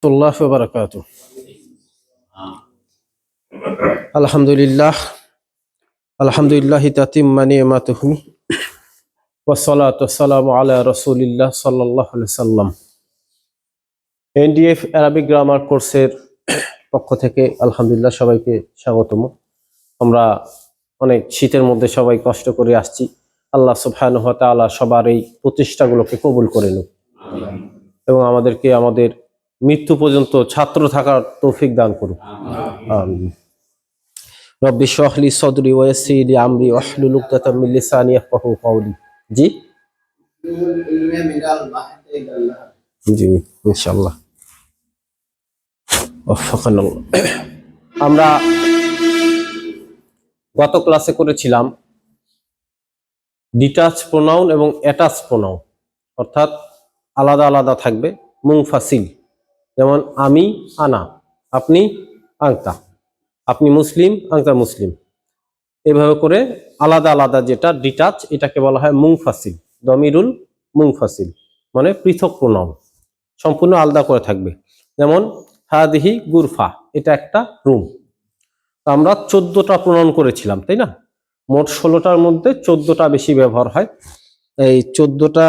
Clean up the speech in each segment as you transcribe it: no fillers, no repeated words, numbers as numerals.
الله وبركاته. الحمد لله تتم نعمته والصلاة والسلام على رسول الله صلى الله عليه وسلم. NDF Arabic grammar কোর্সের পক্ষ থেকে আলহামদুলিল্লাহ সবাইকে স্বাগতম। আমরা অনেক শীতের মধ্যে সবাই কষ্ট করে আসছি। আল্লাহ সুবহানাহু ওয়া তাআলা সবার এই প্রচেষ্টাগুলোকে কবুল করে নিন এবং আমাদেরকে আমাদের মৃত্যু পর্যন্ত ছাত্র থাকার তৌফিক দান করুন। আমিন। রব্বি ইশরাহ লি সাদরি ওয়া ইয়াসসির লি আমরি ওয়াহলুল উকদাতাম মিন লিসানি ইয়াফকাহু কাওলি। জি জি ইনশাআল্লাহ। ওয়াফাকানাল্লাহ। আমরা গত ক্লাসে করেছিলাম ডিটাচ প্রোনাউন এবং অ্যাটাচ প্রোনাউন, অর্থাৎ আলাদা আলাদা থাকবে মুনফাসিল, যেমন আমি আনা, আপনি আংতা, আপনি মুসলিম আংতা মুসলিম, এভাবে করে আলাদা আলাদা যেটা ডিটাচ এটাকে বলা হয় মুনফাসিল, দমিরুল মুনফাসিল মানে পৃথক প্রোনাউন, সম্পূর্ণ আলাদা করে থাকবে। যেমন হাদিহি গুরফা, এটা একটা রুম। আমরা 14টা প্রোনাউন করেছিলাম, তাই না? মোট 16টার মধ্যে 14টা বেশি ব্যবহার হয়। এই 14টা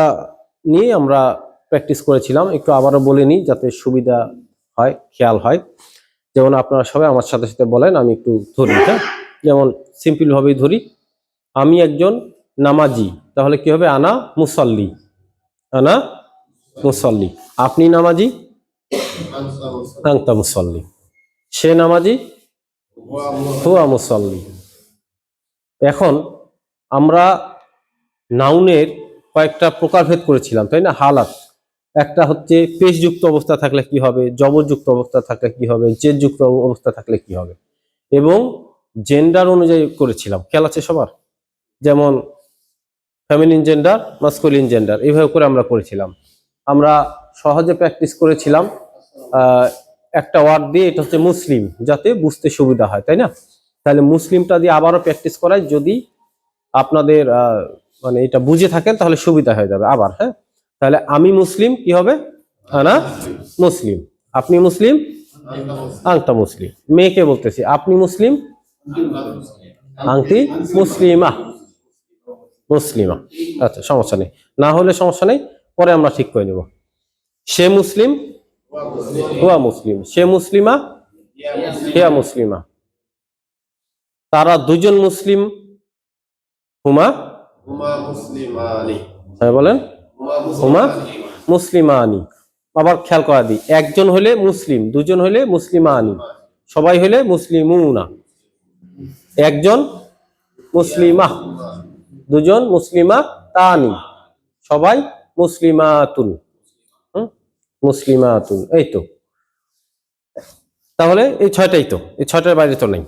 নিয়ে আমরা প্র্যাকটিস করেছিলাম। একটু আবারও বলে নিই যাতে সুবিধা হয়, খেয়াল হয়। যেমন আপনারা সবাই আমার সাথে সাথে বলেন, আমি একটু ধরি। হ্যাঁ, যেমন সিম্পল ভাবেই ধরি, আমি একজন নামাজি, তাহলে কি হবে? আনা মুসাল্লি, আনা মুসাল্লি। আপনি নামাজি, আনতা মুসাল্লি। সে নামাজি, হুয়া মুসাল্লি। এখন আমরা নাউনের কয়েকটা প্রকারভেদ করেছিলাম, তাই না? হালাত, একটা হচ্ছে পেশযুক্ত অবস্থা থাকলে কি হবে, জবরযুক্ত অবস্থা থাকলে কি হবে, জেদযুক্ত অবস্থা থাকলে কি হবে, এবং জেন্ডার অনুযায়ী করেছিলাম। খেয়াল আছে সবার? যেমন ফেমিনিন জেন্ডার, মাস্কুলিন জেন্ডার, এইভাবে করে আমরা করেছিলাম। আমরা সহজে প্র্যাকটিস করেছিলাম একটা ওয়ার্ড দিয়ে, এটা হচ্ছে মুসলিম, যাতে বুঝতে সুবিধা হয়, তাই না? তাহলে মুসলিমটা দিয়ে আবারও প্র্যাকটিস করাই, যদি আপনাদের মানে এটা বুঝে থাকেন তাহলে সুবিধা হয়ে যাবে আবার। হ্যাঁ, তাহলে আমি মুসলিম কি হবে? আনা মুসলিম। আপনি মুসলিম, আংতা মুসলিম। মেয়েকে বলতেছি, আপনি মুসলিম, আংতি মুসলিমা, মুসলিমা। আচ্ছা, সমস্যা নেই, না হলে সমস্যা নেই, পরে আমরা ঠিক করে নেব। সে মুসলিম, হুয়া মুসলিম। সে মুসলিমা, হিয়া মুসলিমা। তারা দুজন মুসলিম, হুমা মুসলিমানি। হ্যাঁ বলেন, হুমা মুসলিমানি। আবার খেয়াল করা দিই, একজন হলে মুসলিম, দুজন হলে মুসলিমানি, সবাই হলে মুসলিমুনা। একজন মুসলিমা, দুজন মুসলিমা তানি, সবাই মুসলিমাতুন, মুসলিমাতুন। এই তো, তাহলে এই 6টাই তো, এই 6টার বাইরে তো নেই।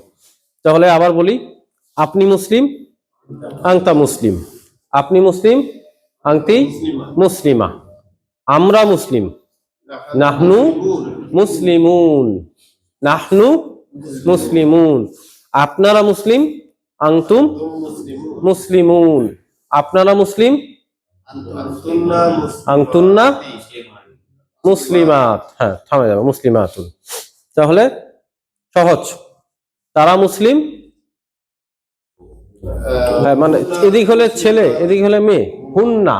তাহলে আবার বলি, আপনি মুসলিম, আংতা মুসলিম। আপনি মুসলিম, আংতি মুসলিমা। আমরা মুসলিম, নাহনু মুসলিমুন, নাহনু মুসলিমুন। আপনারা মুসলিম, আনতুম মুসলিমুন। আপনারা মুসলিম, আনতুন্না মুসলিমাত। হ্যাঁ, থামে যাবে, মুসলিমাতুন। তাহলে সহজ, তারা মুসলিম, মানে এদিক হলে ছেলে, এদিক হলে মেয়ে, হুন্না,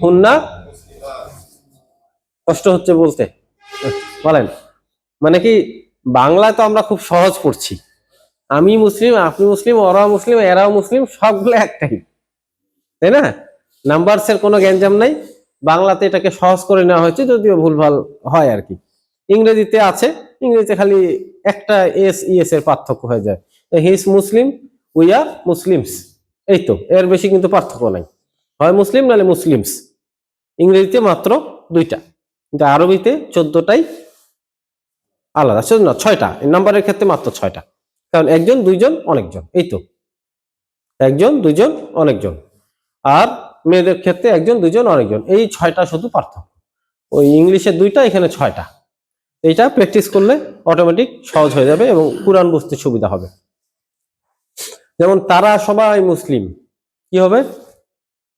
হুন্না। কষ্ট হচ্ছে বলতে, বলেন। মানে কি, বাংলায় তো আমরা খুব সহজ পড়ছি, আমি মুসলিম, আপনি মুসলিম, ওরাও মুসলিম, এরাও মুসলিম, সবগুলো একটাই, তাই না? নাম্বারসের কোনো গ্যাঞ্জাম নাই। বাংলাতে এটাকে সহজ করে নেওয়া হয়েছে, যদিও ভুলভাল হয় আর কি। ইংরেজিতে আছে, ইংরেজিতে খালি একটা এস ইএস এর পার্থক্য হয়ে যায়। He is Muslim, we are Muslims, এই তো, এর বেশি কিন্তু পার্থক্য নাই, হয় মুসলিম নাহলে মুসলিমস। ইংরেজিতে মাত্র 2টা, কিন্তু আরবিতে 14টাই আলাদা, না 6টা, নাম্বারের ক্ষেত্রে মাত্র 6টা, কারণ একজন, দুইজন, অনেকজন, এই তো, একজন, দুইজন, অনেকজন। আর মেয়েদের ক্ষেত্রে একজন, দুইজন, অনেকজন, এই 6টা শুধু পার্থক্য। ওই ইংলিশে 2টা, এখানে 6টা। এইটা প্র্যাকটিস করলে অটোমেটিক সহজ হয়ে যাবে এবং কুরআন বুঝতে সুবিধা হবে। যেমন তারা সবাই মুসলিম, কি হবে?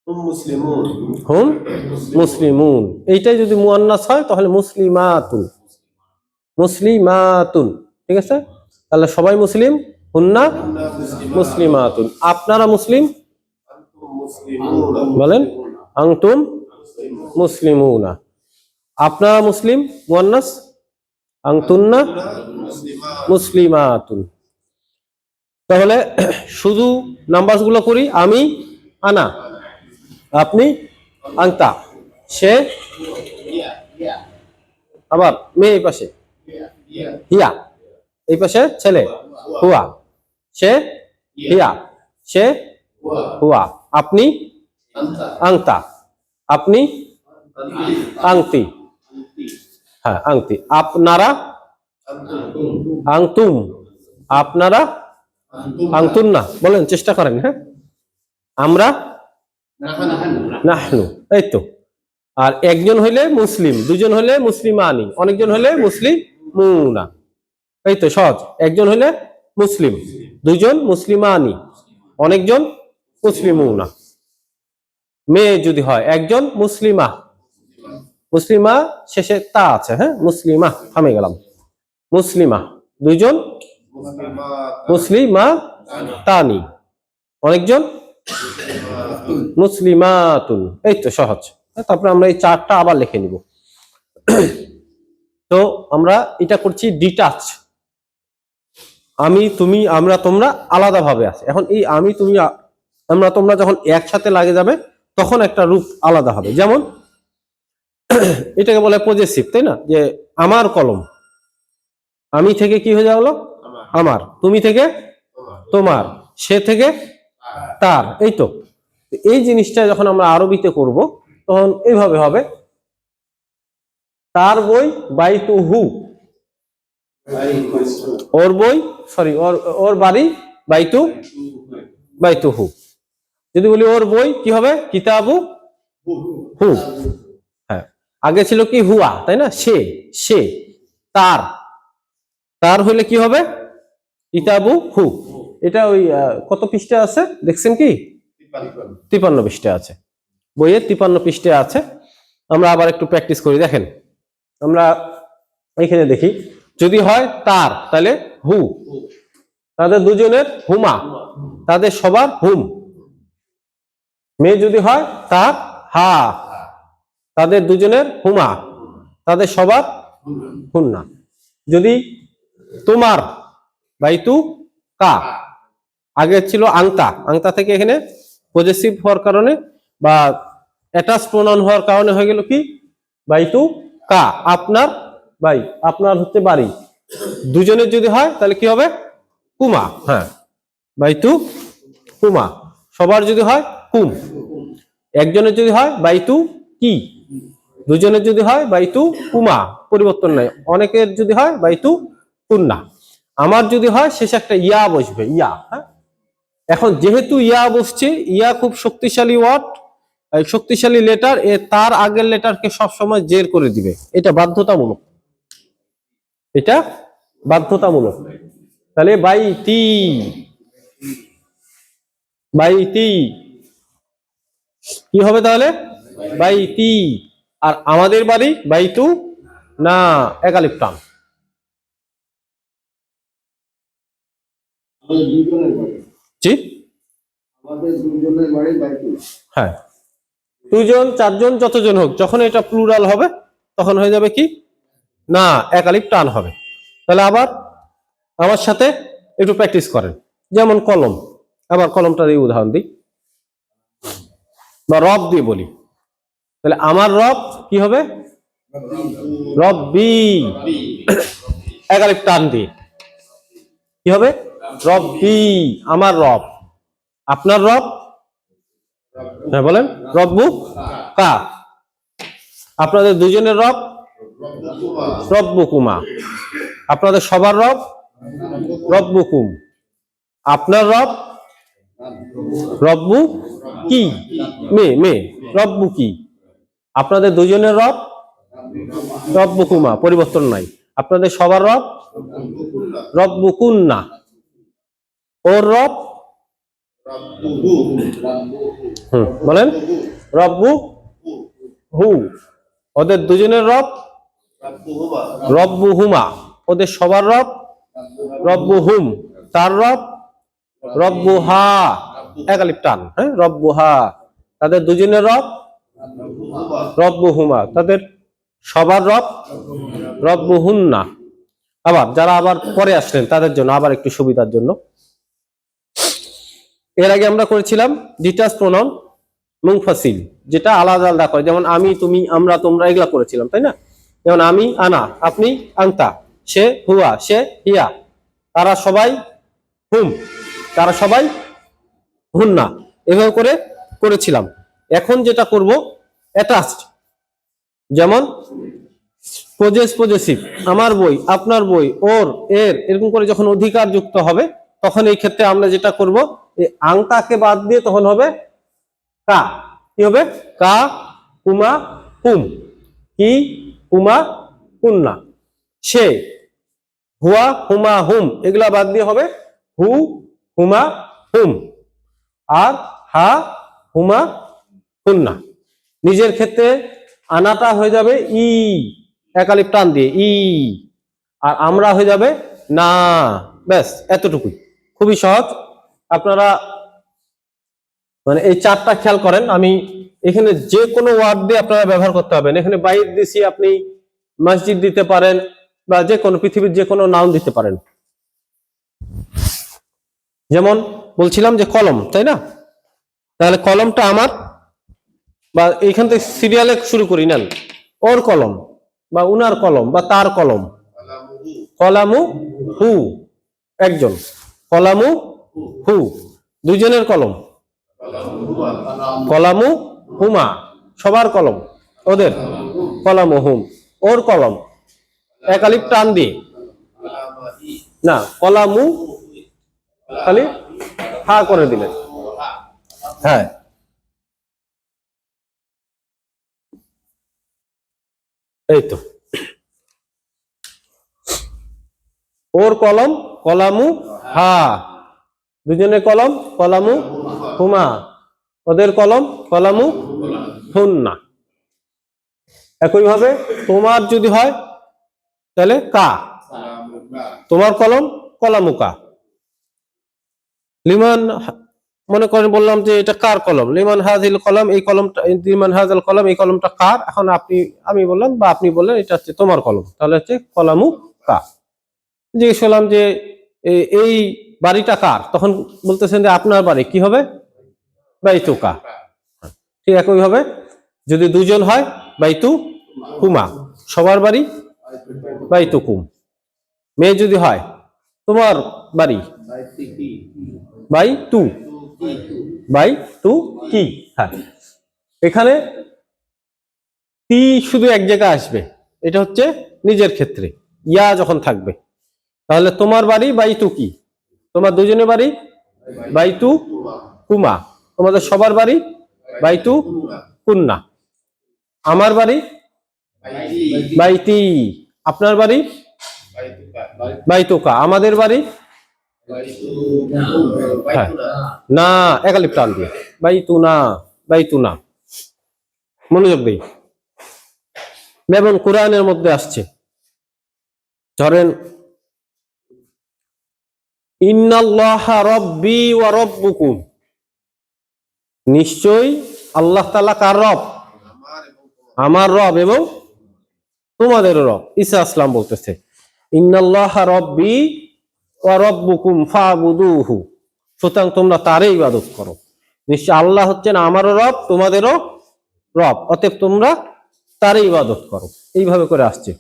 হুম মুসলিমুন। এইটাই যদি মুয়ান্নাস হয় তাহলে মুসলিমাতুন, মুসলিমাতুন। ঠিক আছে, তাহলে সবাই মুসলিম, হুন্না মুসলিমাতুন। আপনারা মুসলিম বলেন, আনতুম মুসলিমুনা। আপনারা মুসলিম মুয়ান্নাস, আনতুন্না মুসলিমাতুন। তাহলে শুধু নাম্বার গুলো করি। আমি, আনা, আপনি, আংতা, সে, আবার মেয়ে এই পাশে, হিয়া, এই পাশে ছেলে, হুয়া, সে, হিয়া, সে, হুয়া, আপনি, আংতা, আপনি, আংতি, হ্যাঁ আংতি, আপনারা, আংতুম, আপনারা, আংতুন না বলেন, চেষ্টা করেন। হ্যাঁ, আমরা, নাহনু। এই তো। আর একজন হইলে মুসলিম, দুজন হলে মুসলিমানি, অনেকজন হলে মুসলিমুনা। এই তো সহজ। একজন হলে মুসলিম, দুজন মুসলিমানি, অনেকজন মুসলিমুনা। মেয়ে যদি হয় একজন মুসলিমা, মুসলিমা শেষে তা আছে, হ্যাঁ মুসলিমা, থামে গেলাম, মুসলিমা, দুইজন মুসলিমা তানি, অনেকজন মুসলিমাতুন। এই তো সহজ। তারপরে আমরা এই চারটা আবার লিখে নিব। তো আমরা এটা করছি ডিটাচ, আমি তুমি আমরা তোমরা আলাদা ভাবে আছে। এখন এই আমি তুমি আমরা তোমরা যখন একসাথে লাগে যাবে তখন একটা রূপ আলাদা হবে। যেমন এটাকে বলে পজেসিভ, তাই না? যে আমার কলম, আমি থেকে কি হয়ে গেল আমার, তুমি থেকে তোমার, সে থেকে তার। এই তো, এই জিনিসটা যখন আমরা আরবিতে করব তখন এইভাবে হবে, তার বই বাইতুহু, ওর বই সরি ওর বাড়ি বাইতুহু। যদি বলি ওর বই কি হবে, কিতাবু হু। হ্যাঁ, আগে ছিল কি হুয়া, তাই না? সে তার হইলে কি হবে, কিতাবু হু। এটা ওই কত পৃষ্ঠা আছে দেখছেন কি? 53 পৃষ্ঠা আছে, বইয়ের 53 পৃষ্ঠা আছে। আমরা আবার একটু প্র্যাকটিস করি। দেখেন, আমরা এখানে দেখি, যদি হয় তার তাহলে হু, তাদের দুজনের হুমা, তাদের সবার হুম। মেয়ে যদি হয় তার হা, তাদের দুজনের হুমা, তাদের সবার হুন্না। যদি তোমার বাইতু কা, আগে ছিল আংতা, আংতা থেকে এখানে পজেসিভ হওয়ার কারণে বা অ্যাটাচ প্রনাউন হওয়ার কারণে হয়ে গেল কি বাইতু কা, আপনার বাই, আপনার হচ্ছে বাড়ি। দুজনের যদি হয় তাহলে কি হবে, কুমা। হ্যাঁ, বাইতু কুমা। সবার যদি হয় কুম। একজনের যদি হয় বাইতু কি, দুজনের যদি হয় বাইতু কুমা, পরিবর্তন নাই। অনেকের যদি হয় বাইতু কুন্না। আমার যদি হয় শেষে একটা ইয়া বসবে, ইয়া। হ্যাঁ, এখন যেহেতু ইয়া বসছে, ইয়া খুব শক্তিশালী ওয়ার্ড, শক্তিশালী লেটার, তার আগের লেটারকে সবসময় জের করে দিবে। এটা বাধ্যতামূলক, এটা বাধ্যতামূলক। তাহলে বাইতি, বাইতি কি হবে তাহলে, বাইতি। আর আমাদের বাড়ি বাইতু না, একালিপ টান। জি, হ্যাঁ, দুজন চারজন যতজন হোক, যখন এটা প্লুরাল হবে তখন হয়ে যাবে কি না, একালিপ টান হবে। তাহলে আবার আমার সাথে একটু প্র্যাকটিস করেন। যেমন কলম, আবার কলমটা দিয়ে উদাহরণ দিই, বা রব দিয়ে বলি। তাহলে আমার রব কি হবে, রব্বি, একালিপ টান দিয়ে কি হবে, রব্বি, আমার রব। আপনার রব, হ্যাঁ বলেন, রব্বু কা। আপনাদের দুজনের রব, রব্বু কুমা। আপনাদের সবার রব, রব্বু কুম। আপনার রব, রব্বু কি, মে রব্বু কি। আপনাদের দুজনের রব, রব্বু কুমা, পরিবর্তন নাই। আপনাদের সবার রব, রব্বু কুন্না। ওর রব, বলেন রব্বু হু, ওদের দুজনের রব রব্বু হুমা, ওদের সবার রব রব্বু হুম, তার রব রব্বু হা, একালিপ টান, হ্যাঁ, রব্বু হা, তাদের দুজনের রব রব্বু হুমা, তাদের সবার রব রব্বু হুন্না। আবার যারা আবার পরে আসলেন তাদের জন্য আবার একটু সুবিধার জন্য, এর আগে আমরা করেছিলাম ডিটাচ প্রোনাউন মুনফাসিল, যেটা আলাদা আলাদা করে, যেমন আমি, তুমি, আমরা, তোমরা, এগুলা করেছিলাম, তাই না? যেমন আমি আনা, আপনি আংতা, সে হুয়া, সে হিয়া, তারা সবাই হুম, তারা সবাই হুন্না, এভাবে করে করেছিলাম। এখন যেটা করব অ্যাটাচড, যেমন পজেসিভ, আমার বই, আপনার বই, ওর, এর, এরকম করে যখন অধিকার যুক্ত হবে তখন এই ক্ষেত্রে আমরা যেটা করব, এই আংতাকে বাদ দিয়ে তখন হবে কা, কি হবে? কা, কুমা, হুম, কি, কুমা, কুন্না, সে, হুয়া, হুমা, হুম, এগুলা বাদ দিয়ে হবে হু, হুমা, হুম, আর হা, হুমা, হুন্না। নিজের ক্ষেত্রে আনাটা হয়ে যাবে ই, একালিপ টান দিয়ে ই, আর আমরা হয়ে যাবে না। ব্যাস এতটুকুই, খুবই সহজ। আপনারা মানে এই চারটা খেয়াল করেন, আমি এখানে যে কোনো ওয়ার্ড দিয়ে আপনারা ব্যবহার করতে পারবেন। এখানে বাইর দিছি, আপনি মসজিদ দিতে পারেন, বা যে কোনো পৃথিবীর যে কোনো নাউন দিতে পারেন। যেমন বলছিলাম যে কলম, তাই না? তাহলে কলমটা আমার, বা এইখান থেকে সিরিয়ালে শুরু করি, নেন ওর কলম বা উনার কলম বা তার কলম, কলামু হু, একজন, কলামু হু, দুইজনের কলম, কলামু হুমা, সবার কলম, ওদের কলামু হুম, ওর কলম, একালিপ টান দিয়ে, না কলামু খালি হা করে দিলেন, হ্যাঁ, এই তো, ওর কলম কলামু হা, দুজনের কলম কলামু হুমা, ওদের কলম কলামু হুন্না। একইভাবে তোমার যদি হয় তাহলে কা, তোমার কলম কলামুকা। লিমান, মনে করেন বললাম যে এটা কার কলম, লিমান হাজিল কলম, এই কলমটা, লিমান হাজাল কলম, এই কলমটা কার। এখন আপনি, আমি বললাম বা আপনি বললেন এটা হচ্ছে তোমার কলম, তাহলে হচ্ছে কলামু কা। জিজ্ঞেস করলাম যে এই বাড়িটা কার, তখন বলতেছেন যে আপনার বাড়ি, কি হবে? বাইতু কা। ঠিক একইভাবে যদি দুজন হয় বাইতু কুমা, সবার বাড়ি বাইতু কুম। মেয়ে যদি হয় তোমার বাড়ি বাই টু, বাই টু কি। হ্যাঁ, এখানে তি শুধু এক জায়গায় আসবে, এটা হচ্ছে নিজের ক্ষেত্রে। ইয়া যখন থাকবে তাহলে তোমার বাড়ি বাই টু কি, তোমার দুজনের বাড়ি বাই টু কুমা, তোমাদের সবার বাড়ি বাই টু কুন্না, আমার বাড়ি বাইতি, আপনার বাড়ি বাইতুকা, আমাদের বাড়ি হ্যাঁ না, একালিপ টান দিয়ে বাইতু না, বাইতু না। মনোযোগ দেই, যেমন কোরআনের মধ্যে আসছে, ধরেন ইন্নাল্লাহা রব্বি ওয়া রব্বুকুম, নিশ্চয়ই আল্লাহ তাআলা কার রব? আমার রব এবং তোমাদের রব। ঈসা আসলাম বলতেছে ইন্নাল্লাহা রব্বি ওয়া রব্বুকুম ফাবুদুহু, সুতরাং তোমরা তারই ইবাদত করো। নিশ্চয় আল্লাহ হচ্ছেন আমারও রব, তোমাদেরও রব, অতএব তোমরা তারই ইবাদত করো। এইভাবে করে আসছে।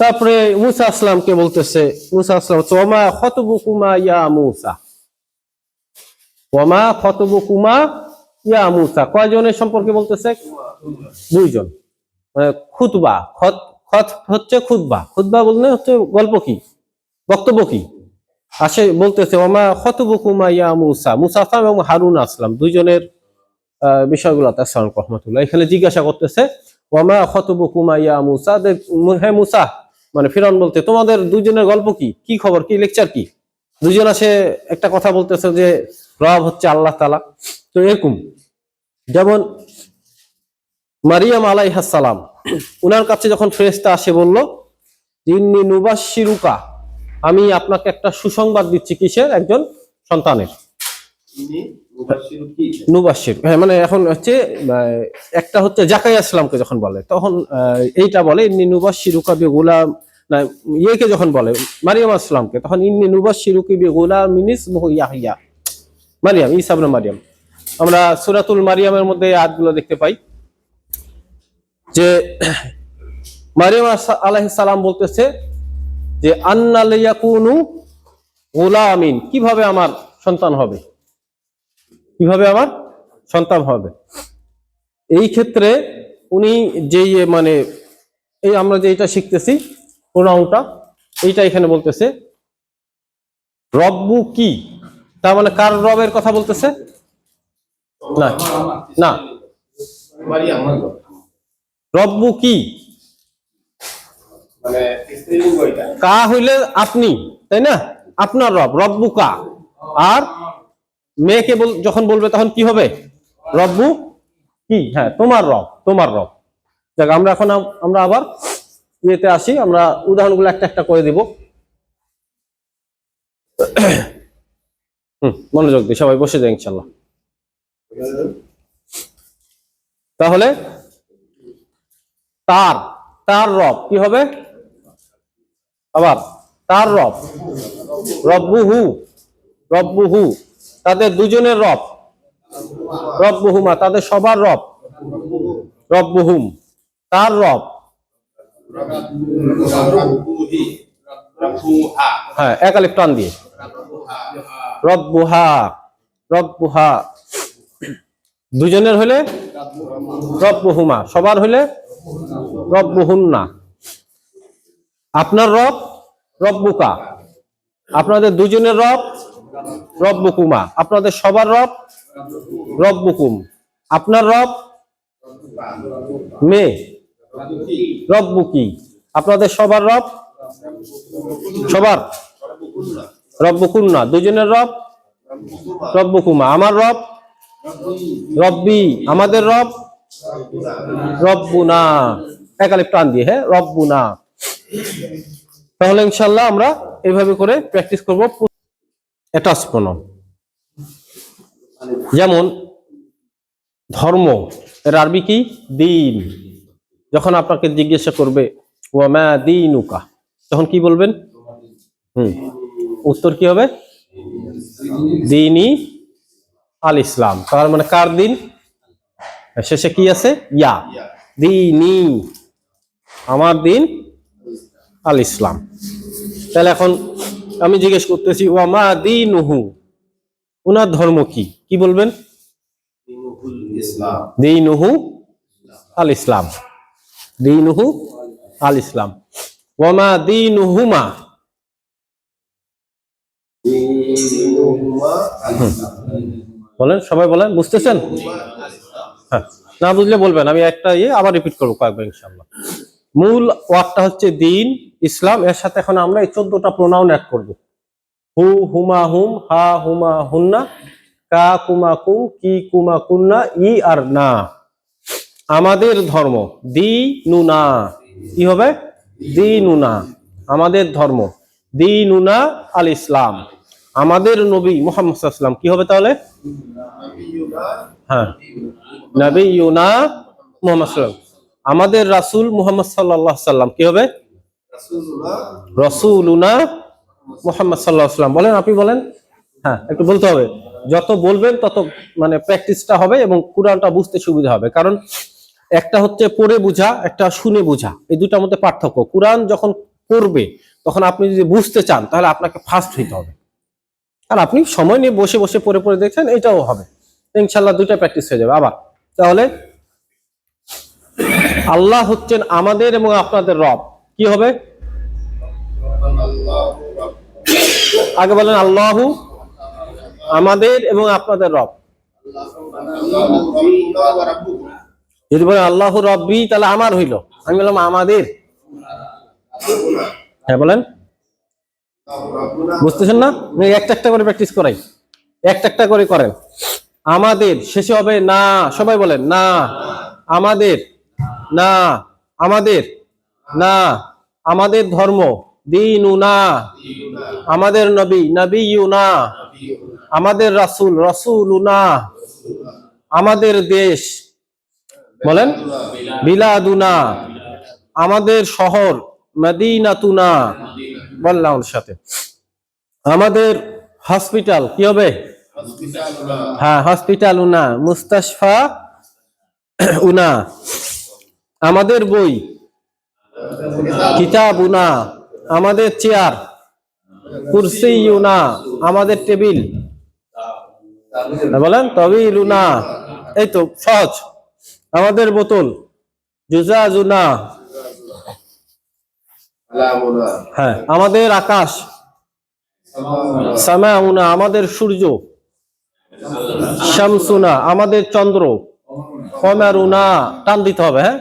তারপরে মুসা আসলামকে বলতেছে, মুসা আসলাম ওমা খতবুকুমা ইয়া মুসা, ওমা খতবুকুমা ইয়া মুসা, কয়জনের সম্পর্কে বলতেছে? দুইজন। খুতবা, খত খত হচ্ছে খুতবা, খুতবা বলতে হচ্ছে গল্প কি, বক্তব্য কি আসে, বলতেছে ওমা খতবুকুমা ইয়া মুসা, মুসা আসলাম এবং হারুন আসলাম দুইজনের বিষয়গুলো তাসসালাম রহমাতুল্লাহ এখানে জিজ্ঞাসা করতেছে ওমা খতবুকুমা ইয়া মুসা, হে মুসা, মানে ফিরআউন বলতে তোমাদের দুইজনের গল্প কি, কি খবর, কি লেকচার কি, দুজন আসে একটা কথা বলতেছে যে রব হচ্ছে আল্লাহ তাআলা। তো এরকম যেমন মারিয়াম আলাইহিস সালাম, উনার কাছে যখন ফেরেশতা আসে বলল ইন্নী নুবাশশিরুকা, আমি আপনাকে একটা সুসংবাদ দিচ্ছি, কিসের? একজন সন্তানের। নুবাশশির, হ্যাঁ, মানে এখন হচ্ছে একটা হচ্ছে জাকারিয়া ইসলামকে যখন বলে তখন এইটা বলে ইন্নী নুবাশশিরুকা বিগুলাম, না ইয়েকে যখন বলে মারিয়াম আসলামকে তখন ইন্নী নুবাশশিরুকি বিগুলামিন ইসমুহু ইয়াহইয়া, মারিয়াম, ঈসা ইবনে মারিয়াম। আমরা সূরাতুল মারিয়ামের মধ্যে এই আয়াতগুলো দেখতে পাই যে মারিয়াম আলাইহিস সালাম বলতেছে যে আন্না লিয়াকুনু গুলামিন, কিভাবে আমার সন্তান হবে, কিভাবে আমার সন্তান হবে। এই ক্ষেত্রে উনি যেই মানে এই আমরা যে এটা শিখতেছি প্রোনাউনটা, এইটা এখানে বলতেছে রব্বু কি, তার মানে কার রবের কথা বলতেছে? না না, রব্বু কি কা হইলে আপনি, তাই না? আপনার রব, রব্বু কা। আর মেয়েকে যখন বলবে তখন কি হবে? রব্বু কি, হ্যাঁ, তোমার রব, তোমার রব। দেখ আমরা এখন আমরা আবার ইয়েতে আসি, আমরা উদাহরণগুলো একটা একটা করে দিব। মনোযোগ দিয়ে সবাই বসে যায় ইনশাল্লাহ। তাহলে তার তার রব কি হবে? আবার তার রব, রব্বুহু, রব্বুহু তাদের দুজনের রব, রব্বুহুমা তাদের সবার রব, রব্বুহুম তার রব, হ্যাঁ এক আলিফ টান দিয়ে, রব্বুহা, রব্বুহা দুজনের হলে রব্বুহুমা, সবার হলে রব্বুহুন্না। আপনার রব রব্বুকা, আপনাদের দুজনের রব রব্বুকুমা, আপনাদের সবার রব রব্বুকুম। আপনার রব মেয়ে রব্বুকি, আপনাদের সবার রব, সবার রব্বুকুন্না, দুজনের রব রব্বুকুমা। আমার রব রব্বি, আমাদের রব রব্বুনা, এক আলিফ টান দিয়ে, হ্যাঁ, রব্বুনা। তাহলে ইনশাআল্লাহ আমরা এইভাবে করে প্র্যাকটিস করব অ্যাটাচ প্রনাউন। যেমন ধর্ম, এর আরবি কি? দিন। যখন আপনাকে জিজ্ঞাসা করবে ওয়া মা দীনুকা, তখন কি বলবেন? উত্তর কি হবে? দীনি আল ইসলাম। তার মানে কার দিন? শেষে কি আছে? ইয়া, দীনি, আমার দিন আল ইসলাম। তাহলে এখন আমি জিজ্ঞেস করতেছি ওয়া মা দীনুহু, উনার ধর্ম কি? কি বলবেন? দীনুহু আল ইসলাম, দীনুহু আল ইসলাম। ওয়া মা দীনুহুমা, বলেন, সবাই বলেন, বুঝতেছেন? হ্যাঁ, না বুঝলে বলবেন, আমি একটা আবার রিপিট করবো কয়েকবার ইনশাআল্লাহ। মূল ওয়ার্ডটা হচ্ছে দিন, ইসলাম। এর সাথে এখন আমরা এই 14টা প্রোনাউন অ্যাড করব। হু, হুমা হুম, হা হুমা হুন্না, কা কুমা কুম, কি কুমা কুন্না, ই আর না। আমাদের ধর্ম দীনুনা, কি হবে? দীনুনা, আমাদের ধর্ম। দীনুনা আল ইসলাম, আমাদের নবী মুহাম্মদ সাল্লাল্লাহু আলাইহি ওয়াসাল্লাম কি হবে তাহলে? হ্যাঁ, নবিয়ুনা মুহাম্মদ সাল্লাল্লাহু, আমাদের রাসূল মুহাম্মদ সাল্লাল্লাহু আলাইহি ওয়াসাল্লাম কি হবে? রাসূলুনা মুহাম্মদ সাল্লাল্লাহু আলাইহি ওয়াসাল্লাম। বলেন, আপনি বলেন। হ্যাঁ, একটু বলতে হবে, যত বলবেন তত মানে প্র্যাকটিসটা হবে এবং কুরআনটা বুঝতে সুবিধা হবে। কারণ একটা হচ্ছে পড়ে বোঝা, একটা শুনে বোঝা, এই দুটার মধ্যে পার্থক্য। কুরআন যখন পড়বে তখন আপনি যদি বুঝতে চান তাহলে আপনাকে ফাস্ট হইতে হবে। আর আপনি সময় নিয়ে বসে বসে পড়ে পড়ে দেখছেন, এটাও হবে ইনশাআল্লাহ, দুইটা প্র্যাকটিস হয়ে যাবে। আবার তাহলে আল্লাহ হচ্ছেন আমাদের এবং আপনাদের রব, কি হবে? আগে বলেন আল্লাহু আমাদের এবং আপনাদের রব। যদি বলেন আল্লাহু রব্বি, তাহলে আমার হইল, আমি বললাম আমাদের। হ্যাঁ বলেন। বুঝতেছেন না? একটা একটা করে প্র্যাকটিস করাই, একটা একটা করে করেন। আমাদের শেষে হবে না, সবাই বলেন না। আমাদের না, আমাদের না, আমাদের ধর্ম দীনুনা, আমাদের নবী নবিয়ুনা, আমাদের রাসূল রাসূলুনা, আমাদের দেশ বলেন বিলাদুনা, আমাদের শহর মদিনাতুনা, বললাম ওর সাথে। আমাদের হসপিটাল কি হবে? হ্যাঁ, হসপিটাল উনা, মুস্তাশফা উনা। আমাদের বই কিতাবুনা, আমাদের চেয়ার কুরসিউনা, আমাদের টেবিল বলেন তবিলুনা। এই তো সহজ। আমাদের বোতল জুজাজুনা। হ্যাঁ, আমাদের আকাশ সামাউনা, আমাদের সূর্য শামসুনা, আমাদের চন্দ্র কমারুনা। টান দিতে হবে, হ্যাঁ।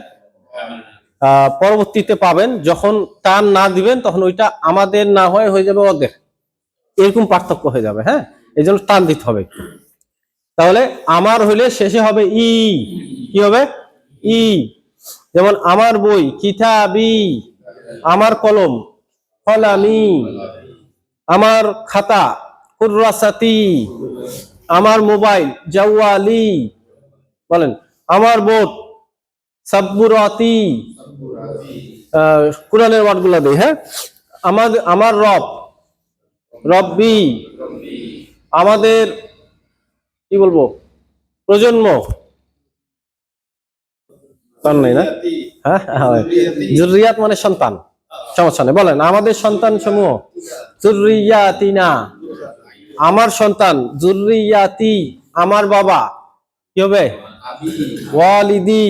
পরবর্তীতে পাবেন যখন টান না দিবেন তখন ওইটা আমাদের না হয়ে যাবে ওদের, এরকম পার্থক্য হয়ে যাবে, হ্যাঁ। এই জন্য টান দিতে হবে একটু। তাহলে আমার হইলে শেষে হবে ই, কি হবে? ই। যেমন আমার বই কিতাবি, আমার কলম কলামি, আমার খাতা কুররাসাতি, আমার মোবাইল জাওয়ালি, বলেন আমার বোট সাব্বুরাতি। কোরআনের ওয়ার্ডগুলো দেই, হ্যাঁ। আমার রব রব্বি, আমাদের কি বলবো প্রজন্ম নাই না, হ্যাঁ, জুররিয়াত মানে সন্তান, সমস্যা নেই। বলেন আমাদের সন্তান সমূহ জুররিয়াতিনা, আমার সন্তান জুররিয়াতি, আমার বাবা কি হবে? ওয়ালিদি,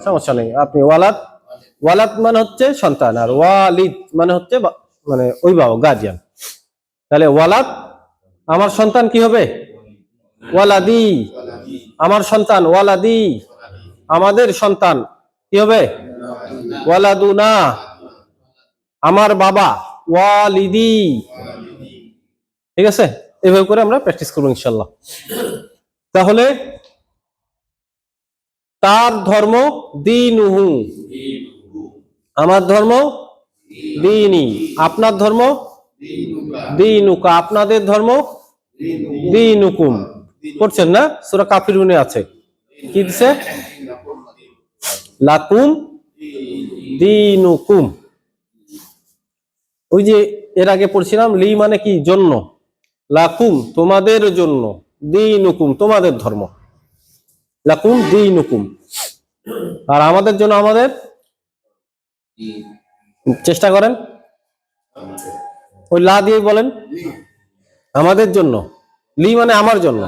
সমস্যা নেই। আপনি ওয়ালাদ, ওয়ালাদ মানে হচ্ছে সন্তান, আর ওয়ালিদ মানে হচ্ছে মানে অভিভাবক গার্জিয়ান। তাহলে ওয়ালাদ আমার সন্তান কি হবে? ওয়ালাদি, আমার সন্তান ওয়ালাদি, আমাদের সন্তান কি হবে? ওয়ালাদুনা, আমার বাবা ওয়ালিদি। ঠিক আছে, এভাবে করে আমরা প্র্যাকটিস করবো ইনশাল্লাহ। তাহলে তার ধর্ম দীনুহু, আমার ধর্ম দীনি, আপনার ধর্ম দীনুকা, আপনাদের ধর্ম দীনুকুম। করছেন না? সূরা কাফিরুনে আছে, কি দিছে? লাকুম দীনুকুম। ওই যে এর আগে পড়ছিলাম লি মানে কি? জন্য। লাকুম তোমাদের জন্য, দীনুকুম তোমাদের ধর্ম, লাকুম দীনুকুম। আর আমাদের জন্য আমাদের, চেষ্টা করেন ওই লা দিয়ে বলেন আমাদের জন্য। লি মানে আমার জন্য,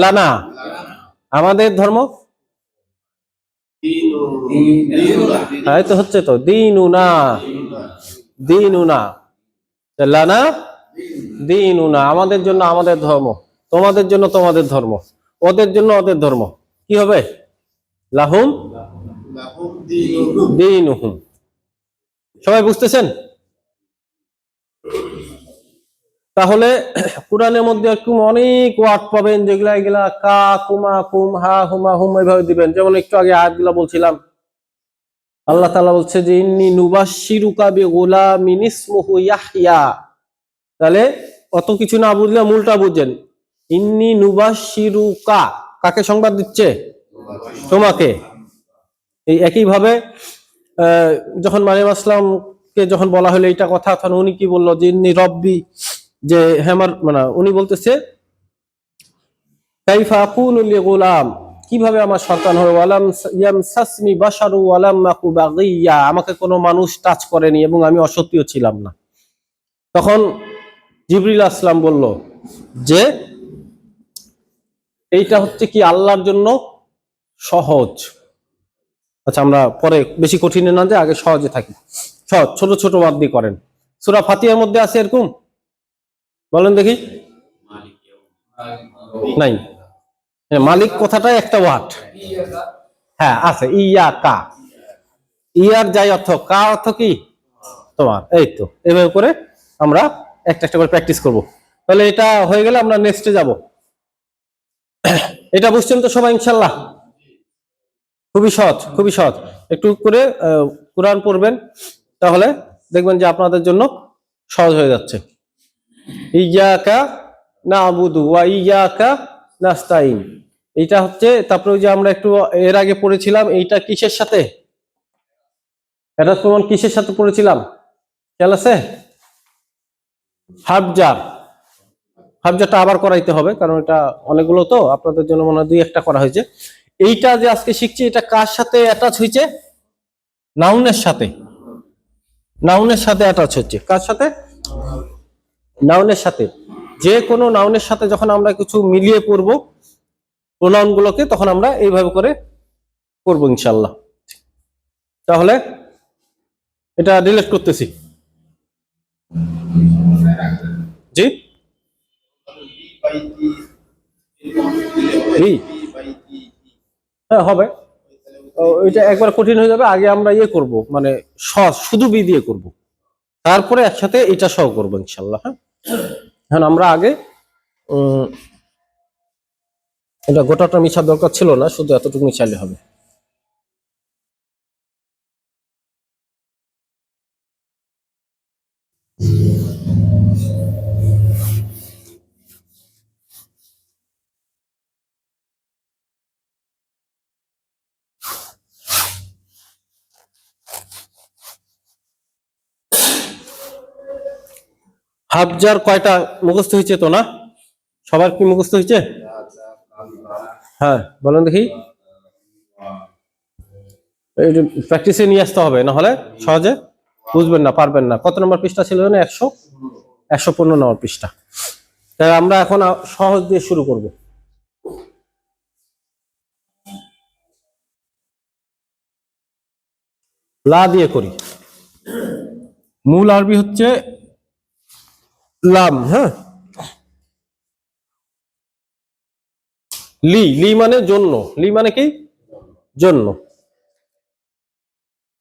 লানা আমাদের ধর্ম, এই তো হচ্ছে তো দীনুনা, দীনুনা লানা দীনুনা, আমাদের জন্য আমাদের ধর্ম, তোমাদের জন্য তোমাদের ধর্ম, ওদের জন্য ওদের ধর্ম। কি হবে? লাহুম দীনুহুম। সবাই বুঝতেছেন? তাহলে কোরআনের মধ্যে এরকম অনেক ওয়ার্ড পাবেন যেগুলা এগুলা কা কুমা কুম হা হুমা হুম এভাবে দিবেন। যেমন একটু আগে আয়াতগুলা বলছিলাম, আল্লাহ তাআলা বলছে যে ইন্নী নুবাশশিরুকা বিগুলামিন ইসমুহু ইয়াহইয়া। তাহলে অত কিছু না বুঝলে মূলটা বুঝেন। ইন্নী নুবাশশিরুকা, কাকে সংবাদ দিচ্ছে? তোমাকে। এই একই ভাবে যখন মারিয়াম আসলামকে যখন বলা হলো এইটা কথা, তখন উনি কি বললো? যে ইন্নী রব্বি, যে হেমার মানে উনি বলতেছে কাইফা আকুনু লিগুলাম, কিভাবে আমার সন্তান হবে? ওয়ালাম ইয়ামসাসনি বাশারু ওয়ালাম মাকু বাগিয়া, আমাকে কোনো মানুষ টাচ করেনি এবং আমি অসত্যীয় ছিলাম না। তখন জিবরিল আসলাম বলল যে এইটা হচ্ছে কি আল্লাহর জন্য সহজ। আচ্ছা, আমরা পরে বেশি কঠিনে না যে আগে সহজে থাকি। সহজ ছোট ছোট বাদ দিয়ে করেন। সূরা ফাতিহার মধ্যে আছে এরকম? বলেন দেখি। নাই, মালিক কথাটাই একটা ওয়ার্ড। হ্যাঁ আছে, ইয়া কা, ইয়ার যাই অর্থ, কা অর্থ কি? তোমার। এই তো এভাবে করে আমরা একটা একটা করে প্র্যাকটিস করব। তাহলে এটা হয়ে গেলে আমরা নেক্সটে যাব। এটা বুঝছেন তো সবাই ইনশাল্লাহ? খুবই সহজ, খুবই সহজ। একটু করে কোরআন পড়বেন, তাহলে দেখবেন যে আপনাদের জন্য সহজ হয়ে যাচ্ছে। ইয়াকা নাবুদু ওয়া ইয়াকা নাস্তাইন, এইটা হচ্ছে। তারপরে ওই যে আমরা একটু এর আগে পড়েছিলাম, এইটা কিসের সাথে, এটা প্রমাণ কিসের সাথে পড়েছিলাম খেয়াল আছে? হাবজার। হাবজারটা আবার করাইতে হবে, কারণ এটা অনেকগুলো তো, আপনাদের জন্য মনে হয় দুই একটা করা হয়েছে। এইটা যে আজকে শিখছি, এটা কার সাথে অ্যাটাচ হয়েছে? নাউনের সাথে। নাউনের সাথে অ্যাটাচ হচ্ছে। কার সাথে? নাউনের সাথে। যে কোনো নাউনের সাথে যখন আমরা কিছু মিলিয়ে পড়ব প্রোনাউন গুলোকে, তখন আমরা এইভাবে করে করবো ইনশাল্লাহ। তাহলে এটা ডিলিট করতেছি। জি, হ্যাঁ হবে। ওইটা একবার কঠিন হয়ে যাবে। আগে আমরা ইয়ে করব, মানে সহজ শুধু বি দিয়ে করব, তারপরে একসাথে এটা সহ করবো ইনশাল্লাহ। হ্যাঁ, এখন আমরা আগে এটা গোটাটা মিশার দরকার ছিল না, শুধু এতটুকু মিশালে হবে। হাবজার কয়টা মুখস্থ হয়েছে তো না? সবার কি মুখস্থ হয়েছে? হ্যাঁ বলেন দেখি। প্র্যাকটিসে নিয়ে আসতে হবে, না হলে সহজে বুঝবেন না, পারবেন না। কত নম্বর পৃষ্ঠা ছিল না? 115 নম্বর পৃষ্ঠা। তাই আমরা এখন সহজ দিয়ে শুরু করব। লা দিয়ে করি। মূল আরবি হচ্ছে লাম। হ্যাঁ, লি। লি মানে জন্য। লি মানে কি? জন্য।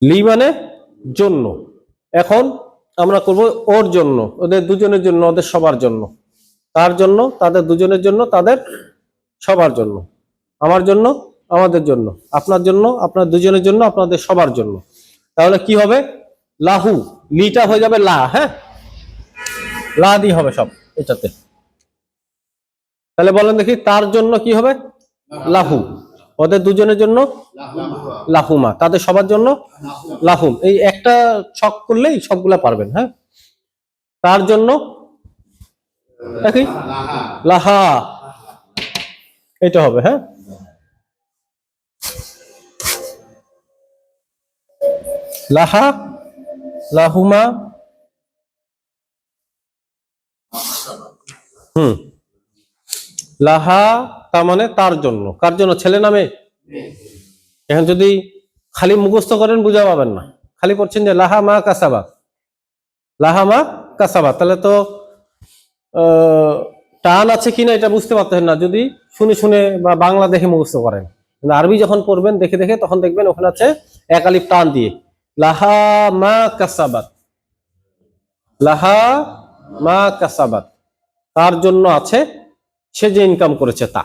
লি মানে জন্য। এখন আমরা করব ওর জন্য, ওদের দুজনের জন্য, ওদের সবার জন্য। তার জন্য, তাদের দুজনের জন্য, তাদের সবার জন্য। আমার জন্য, আমাদের জন্য। আপনার জন্য, আপনার দুজনের জন্য, আপনাদের সবার জন্য। তাহলে কি হবে? লাহু। লিটা হয়ে যাবে লা। হ্যাঁ, লা দিয়ে হবে সব এটাতে। তাহলে বলেন দেখি, তার জন্য কি হবে? লাহু। ওদের দুজনের জন্য লাহুমা। তাদের সবার জন্য লাহুম। এই একটা ছক করলেই সবগুলা পারবেন। হ্যাঁ, তার জন্য একই লাহা, এটা হবে। হ্যাঁ, লাহা, লাহুমা। লাহা, তার মানে তার জন্য। কার জন্য? ছেলে নামে। এখন যদি খালি মুখস্থ করেন বুঝা পাবেন না। খালি পড়ছেন যে লাহা মা কাসাবা, লাহা মা কাসাবা, তাহলে তো টান আছে কিনা এটা বুঝতে পারতেন না, যদি শুনে শুনে বা বাংলা দেখে মুখস্থ করেন। কিন্তু আরবি যখন পড়বেন দেখে দেখে, তখন দেখবেন ওখানে আছে এক আলিফ টান দিয়ে, লাহা মা কাসাবাত। লাহা মা কাসাবাত, তার জন্য আছে, সে যে ইনকাম করেছে তা।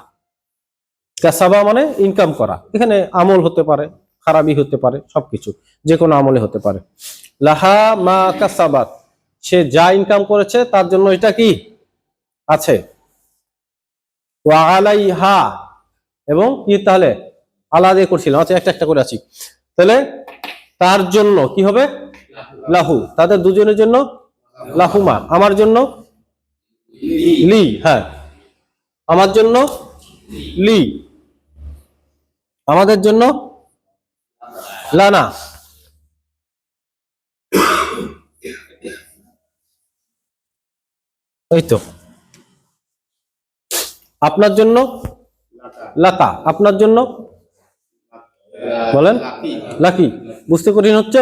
কাসাবা মানে ইনকাম করা। এখানে আমল হতে পারে, খারাপই হতে পারে, সবকিছু যে কোনো আমলে হতে পারে। লাহা মা কাসাবাত, সে যা ইনকাম করেছে তার জন্য এটা কি আছে। ওয়া আলাইহা, এবং কি? তাহলে আলা দিয়ে করছিলাম। আচ্ছা, একটা একটা করে আছি। তাহলে তার জন্য কি হবে? লাহু। তাদের দুজনের জন্য লাহুমা। আমার জন্য লি। হ্যাঁ, আমার জন্য লি, আমাদের জন্য লানা। এই তো। আপনার জন্য লাতা, আপনার জন্য বলেন লাকি। বুঝতে কঠিন হচ্ছে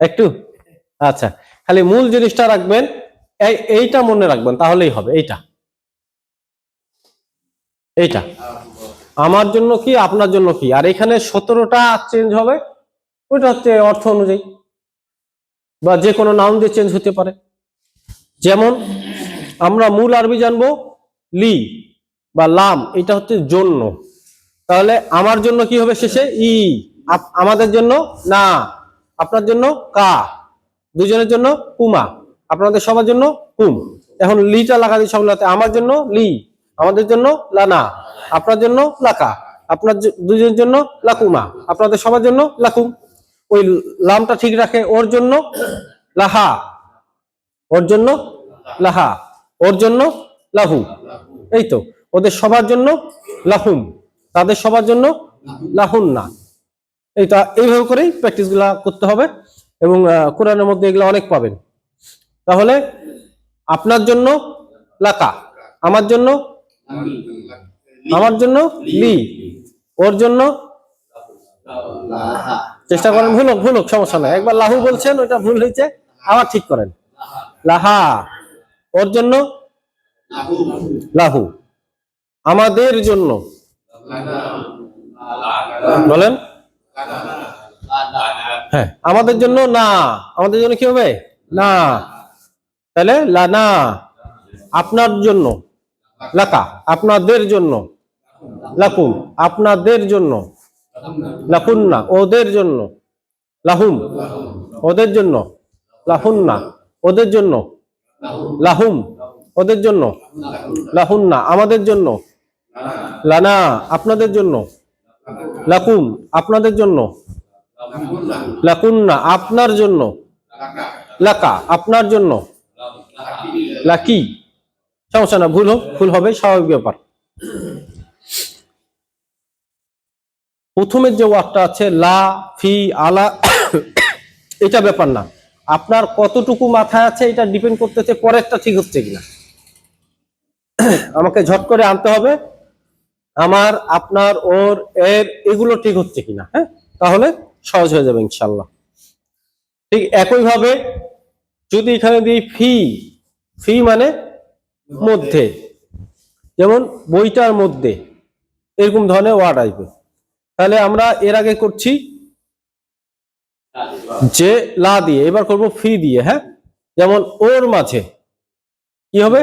একটু? আচ্ছা, খালি মূল জিনিসটা রাখবেন, এইটা মনে রাখবেন, তাহলেই হবে। এইটা, এইটা আমার জন্য কি, আপনার জন্য কি। আর এখানে 17টা চেঞ্জ হবে, ওইটা হচ্ছে অর্থ অনুযায়ী, বা যে কোনো নাউন দিয়ে চেঞ্জ হতে পারে। যেমন আমরা মূল আরবি জানবো লি বা লাম, এটা হচ্ছে জন্য। তাহলে আমার জন্য কি হবে শেষে ই, আমাদের জন্য না, আপনার জন্য কা, দুজনের জন্য কুমা, আপনাদের সবার জন্য কুম। এখন লিটা লাগা দিই সবগুলোতে, আমার জন্য লি, আমাদের জন্য লানা, আপনার জন্য লাকা, আপনার দুজনের জন্য লাকুমা, আপনাদের সবার জন্য লাকুম। ওই লামটা ঠিক রাখে, ওর জন্য লাহা, ওর জন্য লাহা, ওর জন্য লাহু, এই তো। ওদের সবার জন্য লাহুম, তাদের সবার জন্য লাহুন না। এইটা এইভাবে করেই প্র্যাকটিস গুলা করতে হবে, এবং কোরআনের মধ্যে এগুলো অনেক পাবেন। তাহলে আপনার জন্য লাকা, আমার জন্য লি, ওর জন্য চেষ্টা করেন ভুল হোক সমস্যা নাই, একবার লাহু বলছেন ওইটা ভুল হয়েছে, আবার ঠিক করেন। লাহা, ওর জন্য লাহু, আমাদের জন্য বলেন, হ্যাঁ আমাদের জন্য না, আমাদের জন্য কি হবে না, তাহলে লানা, আপনার জন্য লাকা, আপনাদের জন্য লাকুম, আপনাদের জন্য লাকুন্না, ওদের জন্য লাহুম, ওদের জন্য লাহুন্না, ওদের জন্য লাহুম, ওদের জন্য লাহুন্না, আমাদের জন্য লানা, আপনাদের জন্য লাকুম, আপনাদের জন্য লাকুন্না, আপনার জন্য লাকা, আপনার জন্য লাকি। সমস্যা না, ভুল হবে, স্বাভাবিক ব্যাপার। প্রথমের যে ওয়ার্ডটা আছে লা, ফি, আলা, এটা ব্যাপার না, আপনার কতটুকু মাথায় আছে এটা ডিপেন্ড করতেছে পরেরটা ঠিক হচ্ছে কিনা। আমাকে ঝট করে আনতে হবে আমার, আপনার, ওর, এর, এগুলো ঠিক হচ্ছে কিনা, হ্যাঁ, তাহলে সহজ হয়ে যাবে ইনশাল্লাহ। ঠিক একইভাবে যদি এখানে দিই ফি, ফি মানে মধ্যে, যেমন বইটার মধ্যে, এরকম ধরনের ওয়ার্ড আসবে। তাহলে আমরা এর আগে করছি যে লা দিয়ে, এবার করব ফি দিয়ে। হ্যাঁ, যেমন ওর মাঝে কি হবে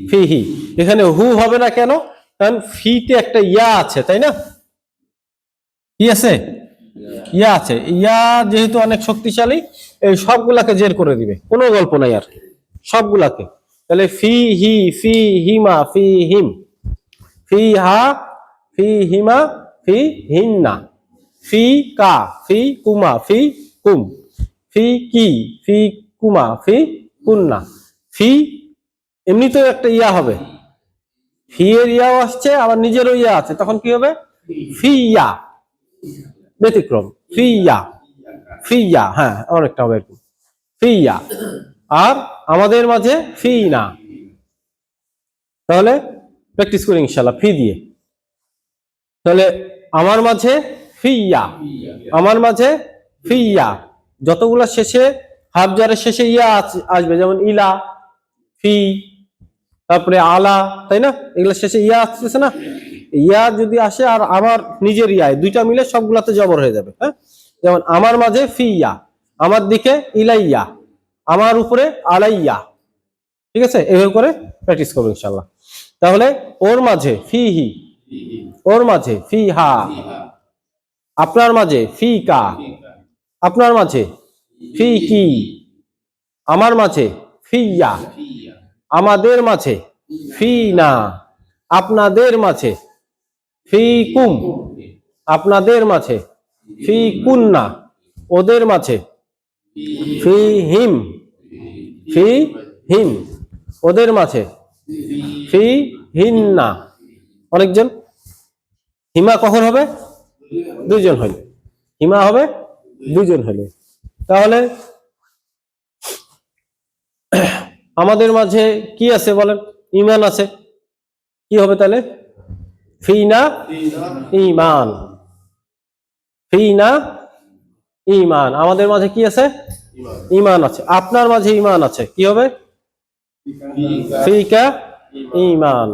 ফিহি, এখানে হু হবে না কেন, কারণ ফিতে একটা ইয়া আছে, তাই না, কি আছে, ইয়া আছে, ইয়া যেহেতু অনেক শক্তিশালী, এই সবগুলাকে জের করে দিবে, কোনো গল্প নাই আর, সবগুলাকে। তাহলে ফি হি, ফি হিমা, ফি হিম, ফি হা, ফি হিমা, ফি হিন্না, ফি কা, ফি কুমা, ফি কুম, ফি কি, ফি কুমা, ফি কুন্না। ফি এমনিতেও একটা ইয়া হবে, ফি এর ইয়াও আসছে, আবার নিজেরও ইয়া আছে, তখন কি হবে ফি ইয়া, ব্যতিক্রম, ফি ইয়া, ফি ইয়া, হ্যাঁ অনেকটা হবে এরকম, ফি ইয়া। আর আমাদের মাঝে ফি না। তাহলে প্র্যাকটিস করি ইনশাআল্লাহ ফি দিয়ে। তাহলে আমার মাঝে ফি ইয়া, আমার মাঝে ফি ইয়া, যতগুলা শেষে হাফজারের শেষে ইয়া আসবে, যেমন ইলা, ফি, তারপরে আলা, তাই না, এগুলা শেষে ইয়া আসতেছে না, ইয়া যদি আসে আর আমার নিজের ইয়া, দুইটা মিলে সবগুলাতে জবর হয়ে যাবে। হ্যাঁ, যেমন আমার মাঝে ফি ইয়া, আমার দিকে ইলাইয়া, আমার উপরে আলাইয়া। ঠিক আছে, এইভাবে করে প্র্যাকটিস করবো ইনশাআল্লাহ। তাহলে ওর মাঝে ফি হি, ওর মাঝে ফি হা, আপনার মাঝে ফি কা, আপনার মাঝে ফি কি, আমার মাঝে ফি ইয়া, আমাদের মাঝে ফি না, আপনাদের মাঝে ফি কুম, আপনাদের মাঝে ফি কুন্না, ওদের মাঝে ফি হিম, ফি হিম, ওদের মাঝে ফি হিন্না। অনেকজন, হিমা কখন হবে, দুইজন হইলে, হিমা হবে দুইজন হইলে। তাহলে আমাদের মাঝে কি আছে বলেন, ইমান আছে, কি হবে তাহলে ফিনা ইমান, ফিনা ইমান, আমাদের মাঝে কি আছে ইমান আছে, আপনার মাঝে ইমান আছে, কি হবে ফিকা ইমান,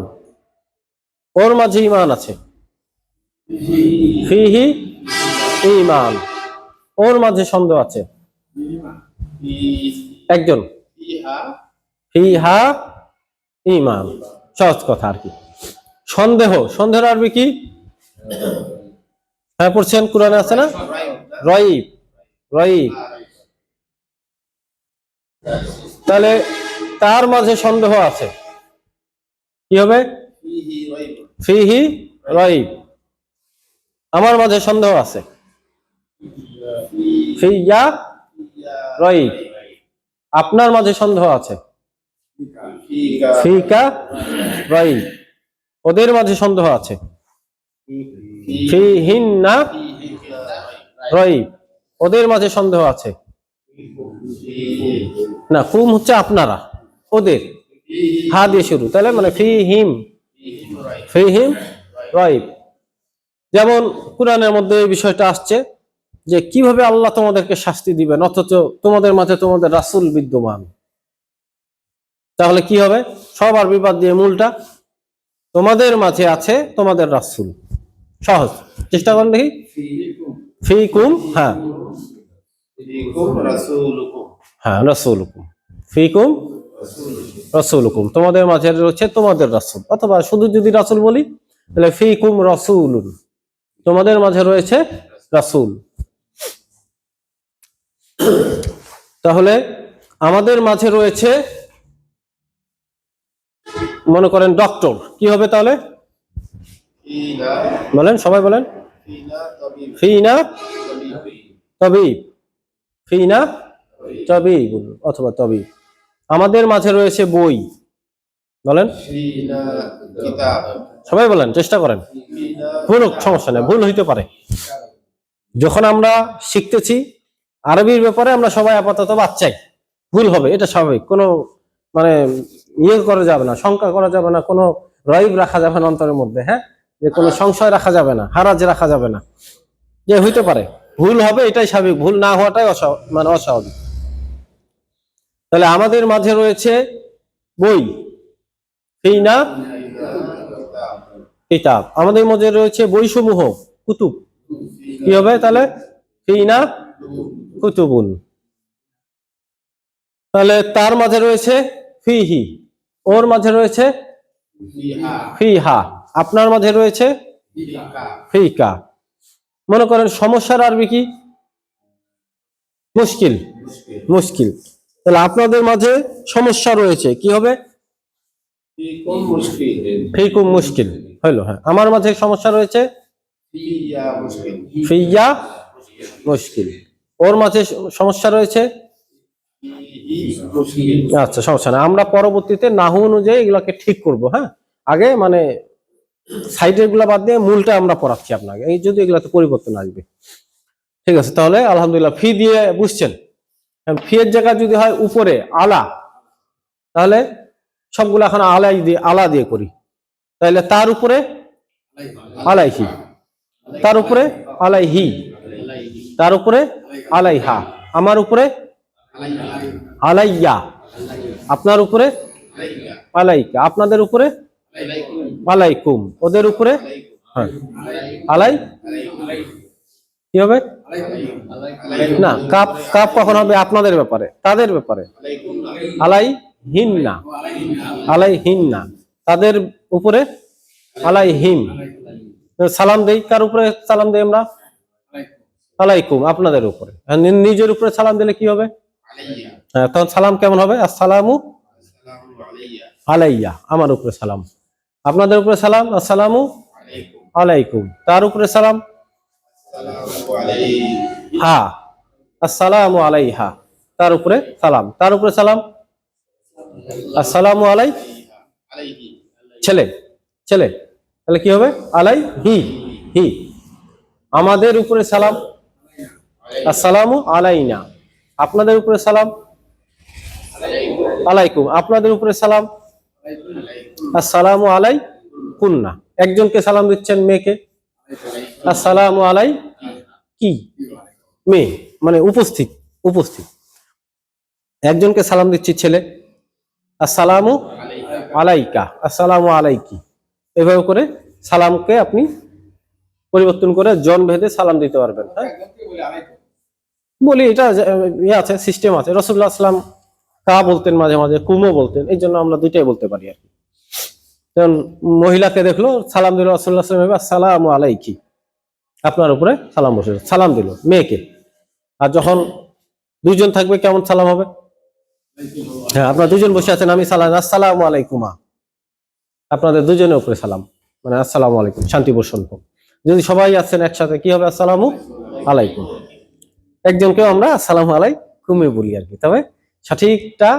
ওর মাঝে ইমান আছে, ফিহি ইমান, ওর মাঝে সন্দেহ আছে একজন, ফিহা ঈমান। সহজ কথা আর কি। সন্দেহ, সন্দেহের আরবি কি? হ্যাঁ পড়ছেন, কোরআনে আছে না? রাইব, রাইব। তাহলে তার মাঝে সন্দেহ আছে, কি হবে? ফিহি রাইব। আমার মাঝে সন্দেহ আছে, ফিয়া রাইব। আপনার মাঝে সন্দেহ আছে, ফিকা রাইব। ওদের মাঝে সন্দেহ আছে, ফিহিন্না রাইব। ওদের মাঝে সন্দেহ আছে না, কুম হচ্ছে আপনারা, ওদের হা দিয়ে শুরু, তাহলে মানে ফিহিম, ফিহিম রাইব। যেমন কোরআনের মধ্যে এই বিষয়টা আসছে যে কিভাবে আল্লাহ তোমাদেরকে শাস্তি দিবেন অথচ তোমাদের মাঝে তোমাদের রাসূল বিদ্যমান। তাহলে কি হবে? সবার বিবাদ দিয়ে মূলটা, তোমাদের মাঝে আছে তোমাদের রাসূল। সহজ, চেষ্টা করেন দেখি। ফিকুম, হ্যাঁ হ্যাঁ রাসূলুকুম, ফিকুম রাসূলুকুম, তোমাদের মাঝে রয়েছে তোমাদের রাসূল। অথবা শুধু যদি রাসূল বলি তাহলে ফিকুম রাসূলুন, তোমাদের মাঝে রয়েছে রাসূল। তাহলে আমাদের মাঝে রয়েছে, মনে করেন ডক্টর, কি হবে তাহলে? বলেন, সবাই বলেন। ফিনা তাবিব, ফিনা তাবিব অথবা তাবিব। আমাদের মাঝে রয়েছে বই, বলেন সবাই বলেন, চেষ্টা করেন। ভুল হোক সমস্যা নেই, ভুল হইতে পারে। যখন আমরা শিখতেছি আরবির ব্যাপারে আমরা সবাই আপাতত বাচ্চাই, ভুল হবে, এটা স্বাভাবিক। কোনো মানে ইয়ে করা যাবে না, শঙ্কা করা যাবে না, কোনো রাইব রাখা যাবে না অন্তরের মধ্যে, হ্যাঁ, যে কোনো সংশয় রাখা যাবে না, হারাজ রাখা যাবে না, যে হইতে পারে ভুল হবে, এটাই স্বাভাবিক, ভুল না হওয়াটাই মানে অস্বাভাবিক। তাহলে আমাদের মাঝে রয়েছে বই, ফিনা কিতাব। আমাদের মাঝে রয়েছে বইসমূহ, কুতুব, কি হবে তাহলে? ফিনা কুতুবুন। তাহলে তার মাঝে রয়েছে ফিহি, ওর মাঝে রয়েছে ফিহা, আপনার মাঝে রয়েছে ফিকা। মনে করেন সমস্যার আরবি কি? মুশকিল, মুশকিল। তাহলে আপনাদের মাঝে সমস্যা রয়েছে, কি হবে? ফিকুম মুশকিল হইলো। হ্যাঁ, আমার মাঝে সমস্যা রয়েছে, ফিয়া মুশকিল। ওর মাঝে সমস্যা রয়েছে, আচ্ছা সমস্যা না, আমরা পরবর্তীতে নাহু অনুযায়ী এগুলাকে ঠিক করব। হ্যাঁ, আগে মানে সাইডের গুলা বাদ দিয়ে মূলটা আমরা পড়াচ্ছি আপনাকে, এই যদি এগুলাতে পরিবর্তন আসবে। ঠিক আছে, তাহলে আলহামদুলিল্লাহ ফি দিয়ে বুঝছেন। ফি এর জায়গা যদি হয় উপরে আলা, তাহলে সবগুলো এখন আলাই দিয়ে, আলা দিয়ে করি। তাহলে তার উপরে আলাইহি, তার উপরে আলাইহি, তার উপরে আলাইহা, আমার উপরে আলাইয়া, আপনার উপরে আলাইকা, আপনাদের উপরে আলাইকুম, ওদের উপরে হ্যাঁ আলাই, কি হবে না, কাপ, কাপ কখন হবে? আপনাদের ব্যাপারে, তাদের ব্যাপারে। আলাই হিন্না, আলাই হিন্না, তাদের উপরে আলাই হিম। সালাম দেই, কার উপরে সালাম দেই আমরা? আলাইকুম, আপনাদের উপরে। নিজের উপরে সালাম দিলে কি হবে? হ্যাঁ, তখন সালাম কেমন হবে? আসসালামু আলাইয়া, আমার উপরে সালাম। আপনাদের উপরে সালাম, আসসালামু আলাইকুম। তার উপরে সালাম, হা, আসসালামু আলাইহা, তার উপরে সালাম। তার উপরে সালাম, আসসালামু আলাই, ছেলে, ছেলে, তাহলে কি হবে? আলাই হি, হি। আমাদের উপরে সালাম, আসসালামু আলাইনা, আপনাদের উপরে সালাম, আলাইকুম, আপনাদের উপরে সালাম, আসসালামু আলাই কুন্না। একজনকে সালাম দিচ্ছেন, মেয়েকে, আসসালামু আলাই কি, মেয়ে, মানে উপস্থিত, উপস্থিত। একজনকে সালাম দিচ্ছি, ছেলে, আসসালামু আলাইকা, আসসালামু আলাইকি। এভাবে করে সালামকে আপনি পরিবর্তন করে জন ভেদে সালাম দিতে পারবেন। হ্যাঁ, বলি এটা ইয়ে আছে, সিস্টেম আছে। রাসূলুল্লাহ সাল্লাল্লাহু আলাইহি ওয়াসাল্লাম কা বলতেন, মাঝে মাঝে কুমও বলতেন, এই জন্য আমরা দুইটাই বলতে পারি আর কি। যেমন মহিলাকে দেখলো, সালাম দিল রাসূলুল্লাহ সাল্লাল্লাহু আলাইহি ওয়াসাল্লাম, আসসালামু আলাইকি, আপনার উপরে সালাম বসে, সালাম দিল মেয়েকে। আর যখন দুইজন থাকবে কেমন সালাম হবে? হ্যাঁ, আপনারা দুজন বসে আছেন, আমি সালাম, আসসালামু আলাইকুমা, আপনাদের দুজনের উপরে সালাম, মানে আসসালামু আলাইকুম, শান্তি বর্ষণ হোক। যদি সবাই আছেন একসাথে কি হবে? আসসালামু আলাইকুম। একজনকেও আমরা আসসালামু আলাইকুমে বলি আর কি, তবে সঠিকটা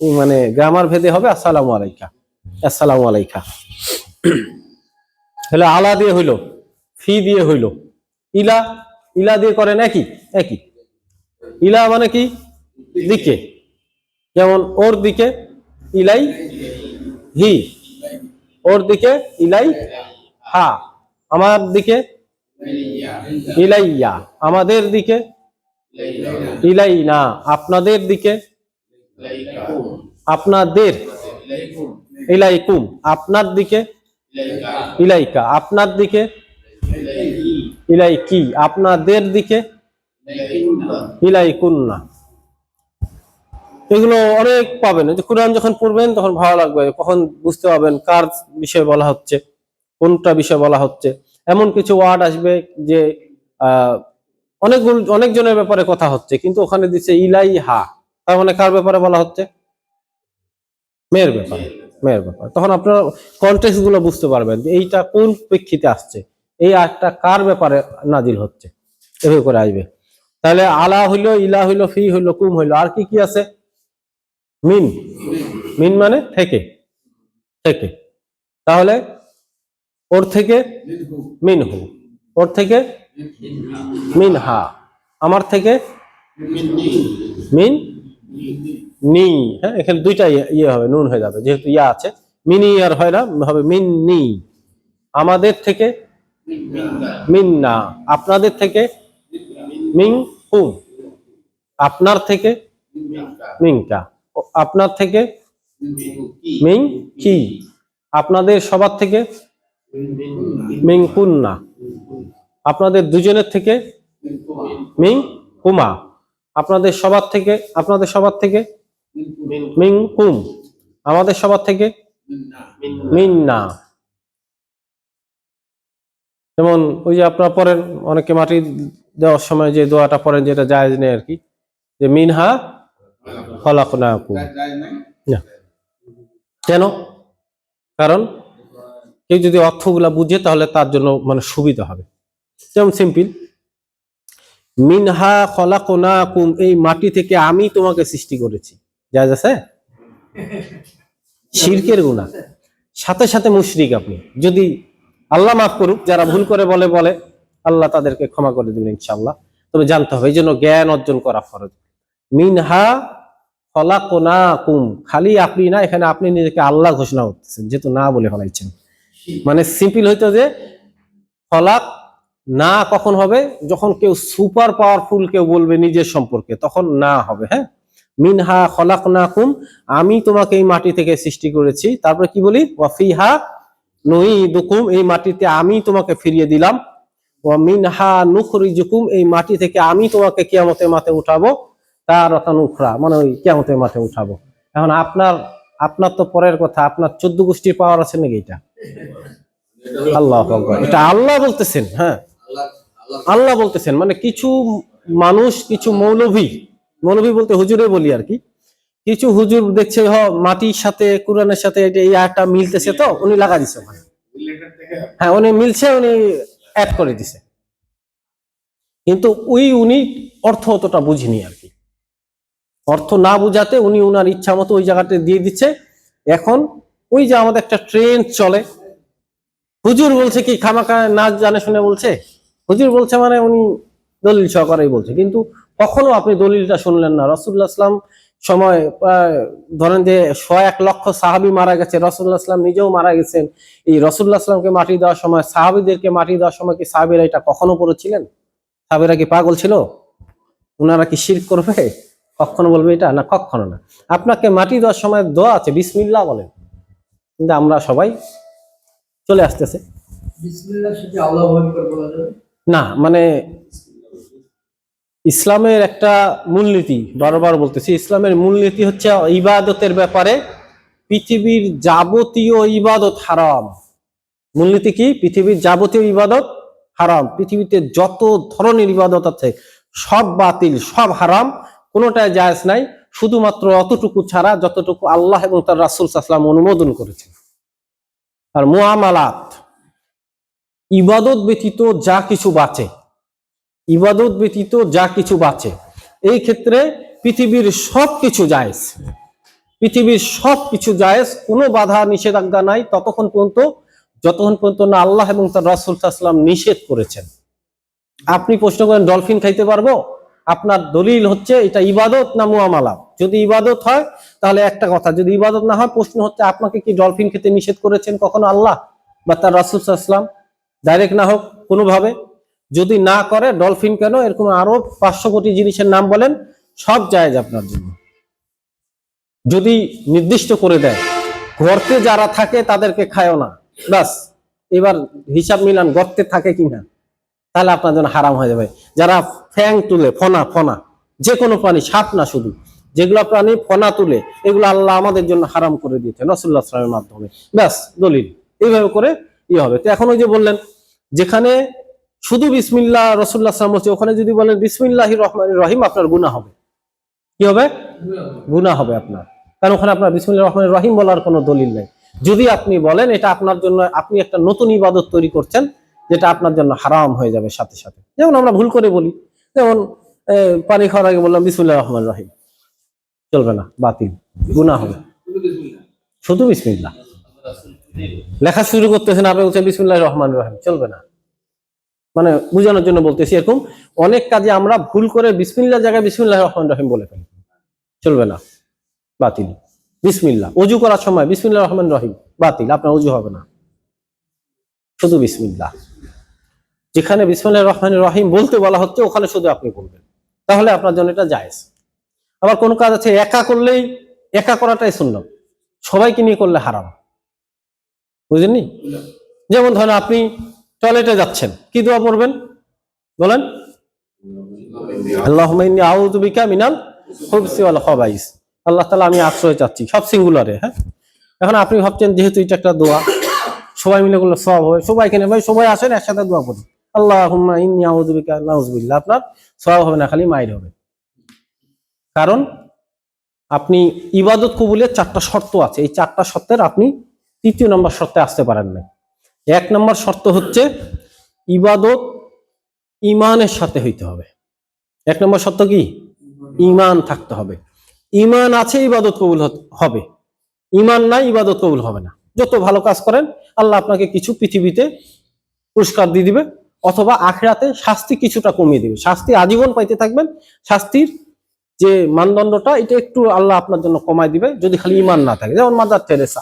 মানে গ্রামার ভেদে হবে আসসালামু আলাইকা, আসসালামু আলাইকা। হলো আলা দিয়ে হইলো, ফি দিয়ে হইলো, ইলা, ইলা দিয়ে করেন একই একই। ইলা মানে কি? দিকে, যেমন ওর দিকে ইলাই হি, ওর দিকে ইলাই হা, আমার দিকে ইলাইয়া, আমাদের দিকে ইলাইনা, আপনাদের দিকে আপনাদের ইলাইকুম, আপনার দিকে ইলাইকা, আপনার দিকে ইলাইকি, আপনাদের দিকে ইলাইকুন্না। এগুলো অনেক পাবেন, কোরআন যখন পড়বেন তখন ভালো লাগবে, কখন বুঝতে পারবেন কার বিষয়ে বলা হচ্ছে, কোনটা বিষয় বলা হচ্ছে। এমন কিছু ওয়ার্ড আসবে যে অনেকজনের ব্যাপারে কথা হচ্ছে, কিন্তু ওখানে দিচ্ছে ইলাইহা, তার মানে কার ব্যাপারে বলা হচ্ছে? মেয়ের ব্যাপারে, মেয়ের ব্যাপারে। তখন আপনারা কনটেক্সট গুলো বুঝতে পারবেন যে এইটা কোন প্রেক্ষিতে আসছে, এই আয়াতটা কার ব্যাপারে নাজিল হচ্ছে, এভাবে করে আসবে। তাহলে আলা হইলো, ইলা হইলো, ফি হইলো, কুম হইলো, আর কি কি আছে? মিন, মিন মানে থেকে, থেকে। তাহলে ওর থেকে মিনহু, ওর থেকে মিনহা, আমার থেকে মিন নি। হ্যাঁ, এখানে দুইটা ইয়ে হবে, নুন হয়ে যাবে, যেহেতু ইয়া আছে। মিনি আর হয় না, হবে মিন নি। আমাদের থেকে মিন্না, আপনাদের থেকে মিং কুম, আপনার থেকে মিংকা, আপনার থেকে মিং কি, আপনাদের সবার থেকে মিং কুন্না, আপনাদের দুজনের থেকে মিং কুমা, আপনাদের সবার থেকে, আপনাদের সবার থেকে মিং কুম, আমাদের সবার থেকে মিন্না। যেমন ওই যে আপনারা পড়েন, অনেকে মাটি দেওয়ার সময় যে দোয়াটা পড়েন, যেটা জায়েজ নেই আর কি, যে মিনহা খলাকনাকুম। না, কেন? কারণ কেউ যদি অর্থগুলা বুঝে তাহলে তার জন্য মানে সুবিধা হবে। যেমন সিম্পল, মিনহা খলাকনাকুম, এই মাটি থেকে আমি তোমাকে সৃষ্টি করেছি, জায়েজ আছে? শিরকের গুনাহ, সাথে সাথে মুশরিক আপনি। যদি আল্লাহ মাফ করুক, যারা ভুল করে বলে বলে, আল্লাহ তাদেরকে ক্ষমা করে দেবেন ইনশাআল্লাহ, তবে জানতে হবে, এই জন্য জ্ঞান অর্জন করা ফরজ। মিনহা খলাকনাকুম, খালি আপনি না, এখানে আপনি নিজেকে আল্লাহ ঘোষণা করতেছেন, যেহেতু না বলে ফেলাইছেন। মানে সিম্পল হইতো যে খলাক না কখন হবে? যখন কেউ সুপার পাওয়ারফুল কেউ বলবে নিজের সম্পর্কে, তখন না হবে। হ্যাঁ, মিনহা খলাকনাকুম, আমি তোমাকে এই মাটি থেকে সৃষ্টি করেছি। তারপরে কি বলি? ওয়াফিহা নুইদুকুম, এই মাটিতে আমি তোমাকে ফিরিয়ে দিলাম। ওয়া মিনহা নুখরিজুকুম, এই মাটি থেকে আমি তোমাকে কিয়ামতের মাঠে উঠাবো। তারাতান উখরা, মানে ওই কিয়ামতের মাঠে উঠাবো। এখন আপনার তো পরের কথা, আপনার 14 গোষ্ঠীর পাওয়ার আছে নাকি? এটা আল্লাহু আকবার, এটা আল্লাহ বলতেছেন। হ্যাঁ, আল্লাহ বলতেছেন। মানে কিছু মানুষ, কিছু মৌলভী, মৌলভী বলতে হুজুরে বলি আর কি, কিছু হুজুর দেখছে মাটির সাথে কোরআনের সাথে এই আয়াতটা মিলতেছে, তো উনি লাগা দিছে ওখানে। হ্যাঁ, উনি মিলছে, উনি অ্যাড করে দিছে, কিন্তু উনি অর্থ অতটা বুঝিনি আর কি। অর্থ না বুঝাতে উনি উনার ইচ্ছা মতো ওই জায়গাটা দিয়ে দিচ্ছে। এখন ওই যে আমাদের একটা ট্রেন্ড চলে, হুজুর বলছে কি খামাখা না জানে শুনে বলছে, হুজুর বলছে মানে উনি দলিল সহকারেই বলছে, কিন্তু কখনো আপনি দলিলটা শুনলেন না। রাসূলুল্লাহ সাল্লাম সময় ধরেন যে 100 লক্ষ সাহাবী মারা গেছে, রাসূলুল্লাহ সাল্লাম নিজেও মারা গেছেন। এই রাসূলুল্লাহ সাল্লামকে মাটি দেওয়ার সময়, সাহাবীদেরকে মাটি দেওয়ার সময় কি সাহাবীরা এটা কখনো পড়েছিলেন? সাহাবীরা কি পাগল ছিল? ওনারা কি শিরক করবে? কখনো বলবে এটা না, কখনো না। আপনাকে মাটি দেওয়ার সময় দোয়া আছে, বিসমিল্লাহ বলেন, কিন্তু আমরা সবাই চলে আসতেছে বিসমিল্লাহ সাথে আল্লাহু আকবার বলা যাবে না, মানে ইসলামের একটা মূলনীতি, বারবার বলতেছি, ইসলামের মূলনীতি হচ্ছে ইবাদতের ব্যাপারে পৃথিবীর যাবতীয় ইবাদত হারাম। মূলনীতি কি? পৃথিবীর যাবতীয় ইবাদত হারাম। পৃথিবীতে যত ধরনের ইবাদত আছে সব বাতিল, সব হারাম, কোনোটাই জায়েজ নাই, শুধুমাত্র অতটুকু ছাড়া যতটুকু আল্লাহ এবং তার রাসূল সাল্লাল্লাহু আলাইহি ওয়াসাল্লাম অনুমোদন করেছেন। আর মুআমালাত, ইবাদত ব্যতীত যা কিছু বাঁচে, ইবাদত ব্যতীত যা কিছু বাঁচে, এই ক্ষেত্রে পৃথিবীর সব কিছু জায়েজ, পৃথিবীর সব কিছু জায়েজ, কোনো বাধা নিষেধাজ্ঞা নাই যতক্ষণ পর্যন্ত না আল্লাহ এবং তার রাসূল সাল্লাল্লাহু আলাইহি ওয়াসাল্লাম নিষেধ করেছেন। আপনি প্রশ্ন করেন ডলফিন খাইতে পারবো? আপনার দলিল হচ্ছে এটা ইবাদত না মুআমালা? যদি ইবাদত হয় তাহলে একটা কথা, যদি ইবাদত না হয় প্রশ্ন হচ্ছে আপনাকে কি ডলফিন খেতে নিষেধ করেছেন কখনো আল্লাহ বা তার রাসূল সাল্লাল্লাহু আলাইহি ওয়াসাল্লাম? ডাইরেক্ট না হোক কোনোভাবে, যদি না করে ডলফিন কেন, এরকম আরো 500 কোটি জিনিসের নাম বলেন, সব জায়েজ আপনার জন্য। যদি নির্দিষ্ট করে দেয় গর্তে যারা থাকে তাদেরকে খায়ও না, বাস এবার হিসাব মিলান গর্তে থাকে কিনা, তাহলে আপনার জন্য হারাম হয়ে যাবে। যারা ফ্যাং তুলে, ফনা যে কোনো প্রাণী, সাপ না শুধু, যেগুলো প্রাণী ফনা তুলে, এগুলো আল্লাহ আমাদের জন্য হারাম করে দিয়েছেন রাসূলুল্লাহ সাল্লাল্লাহু আলাইহি ওয়াসাল্লামের মাধ্যমে, ব্যাস দলিল। এইভাবে করে হবে। তো এখন ওই যে বললেন যেখানে শুধু বিসমিল্লাহ রাসূলুল্লাহ সাল্লাল্লাহু আলাইহি ওয়াসাল্লাম বলছে, ওখানে যদি বলেন বিসমিল্লাহির রহমানির রহিম, আপনার গুনাহ হবে। কি হবে? গুনাহ হবে আপনার, কারণ ওখানে আপনার বিসমিল্লাহির রহমানির রহিম বলার কোনো দলিল নেই। যদি আপনি বলেন এটা আপনার জন্য, আপনি একটা নতুন ইবাদত তৈরি করছেন যেটা আপনার জন্য হারাম হয়ে যাবে সাথে সাথে। যেমন আমরা ভুল করে বলি, যেমন পানি খাওয়ার আগে বললাম বিসমিল্লাহির রহমানির রহিম, চলবে না, বাতিল, গুনাহ হবে। শুধু বিসমিল্লাহ লেখা শুরু করতেছেন, আপনি বলছেন বিসমিল্লাহির রহমানির রহিম, চলবে না। মানে বোঝানোর জন্য বলতেছি, এরকম অনেক কাজে আমরা ভুল করে বিসমিল্লাহ জায়গায় বিসমিল্লাহির রহমানির রহিম বলে ফেলি, চলবে না, বাতিল। বিসমিল্লাহ, ওযু করার সময় বিসমিল্লাহির রহমানির রহিম, বাতিল, আপনার ওযু হবে না, শুধু বিসমিল্লাহ। যেখানে বিসমিল্লাহির রহমানির রহিম বলতে বলা হচ্ছে ওখানে শুধু আপনি বলবেন, তাহলে আপনার জন্য এটা জায়েজ। আবার কোন কাজ আছে একা করলেই, একা করাটাই সুন্নাত, সবাইকে নিয়ে করলে হারাম, বুঝেননি? যেমন ধরেন আপনি টয়লেটে যাচ্ছেন, কি দোয়া পড়বেন বলেন? আল্লাহুম্মা ইন্নী আউযু বিকা মিনাল খুবসি ওয়াল খাবাইস, আল্লাহ তাআলা আমি আশ্রয় চাচ্ছি, সব সিঙ্গুলারে। হ্যাঁ, এখন আপনি ভাবছেন যেহেতু এটা একটা দোয়া, সবাই মিলে করলে সওয়াব হবে, সবাইকে নেই, ভাই সবাই আসেন একসাথে দোয়া করি, আল্লাহুম্মা ইন্নী আউযু বিকা, নাউযুবিল্লাহ, আপনার সওয়াব হবে না, খালি মাইর হবে। কারণ আপনি ইবাদত কবুলের 4টা শর্ত আছে, এই 4টা শর্তের আপনি 3য় নম্বর শর্তে আসতে পারেন না। 1 নম্বর শর্ত হচ্ছে ইবাদত ঈমানের সাথে হইতে হবে। 1 নম্বর শর্ত কি? ঈমান থাকতে হবে। ঈমান আছে ইবাদত কবুল হবে, ঈমান নাই ইবাদত কবুল হবে না। যত ভালো কাজ করেন আল্লাহ আপনাকে কিছু পৃথিবীতে পুরস্কার দিয়ে দিবে, অথবা আখিরাতে শাস্তি কিছুটা কমিয়ে দিবে। শাস্তি আজীবন পাইতে থাকবেন, শাস্তির যে মানদণ্ডটা এটা একটু আল্লাহ আপনার জন্য কমায় দিবে যদি খালি ঈমান না থাকে। যেমন মাদার তেরেসা,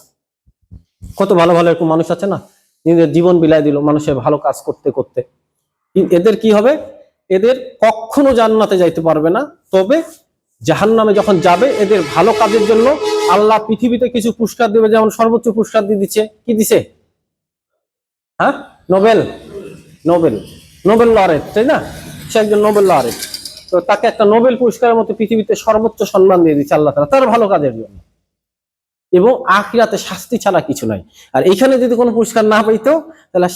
কত ভালো ভালো এরকম মানুষ আছে না, নিজের জীবন বিলায় দিল মানুষের ভালো কাজ করতে করতে। এদের কি হবে? এদের কখনো জান্নাতে যাইতে পারবে না, তবে জাহান্নামে যখন যাবে এদের ভালো কাজের জন্য আল্লাহ পৃথিবীতে কিছু পুরস্কার দিবে। যেমন সর্বোচ্চ পুরস্কার দিয়ে দিচ্ছে, কি দিছে? হ্যাঁ, নোবেল নোবেল নোবেল লরেট, তাই না? সে একজন নোবেল লরেট, তো তাকে একটা নোবেল পুরস্কারের মতো পৃথিবীতে সর্বোচ্চ সম্মান দিয়ে দিচ্ছে আল্লাহ তাআলা তার ভালো কাজের জন্য, এবং আখিরাতে শাস্তি ছাড়া কিছু নাই। আর এইখানে যদি কোনো পুরস্কার না পাইতো তাহলে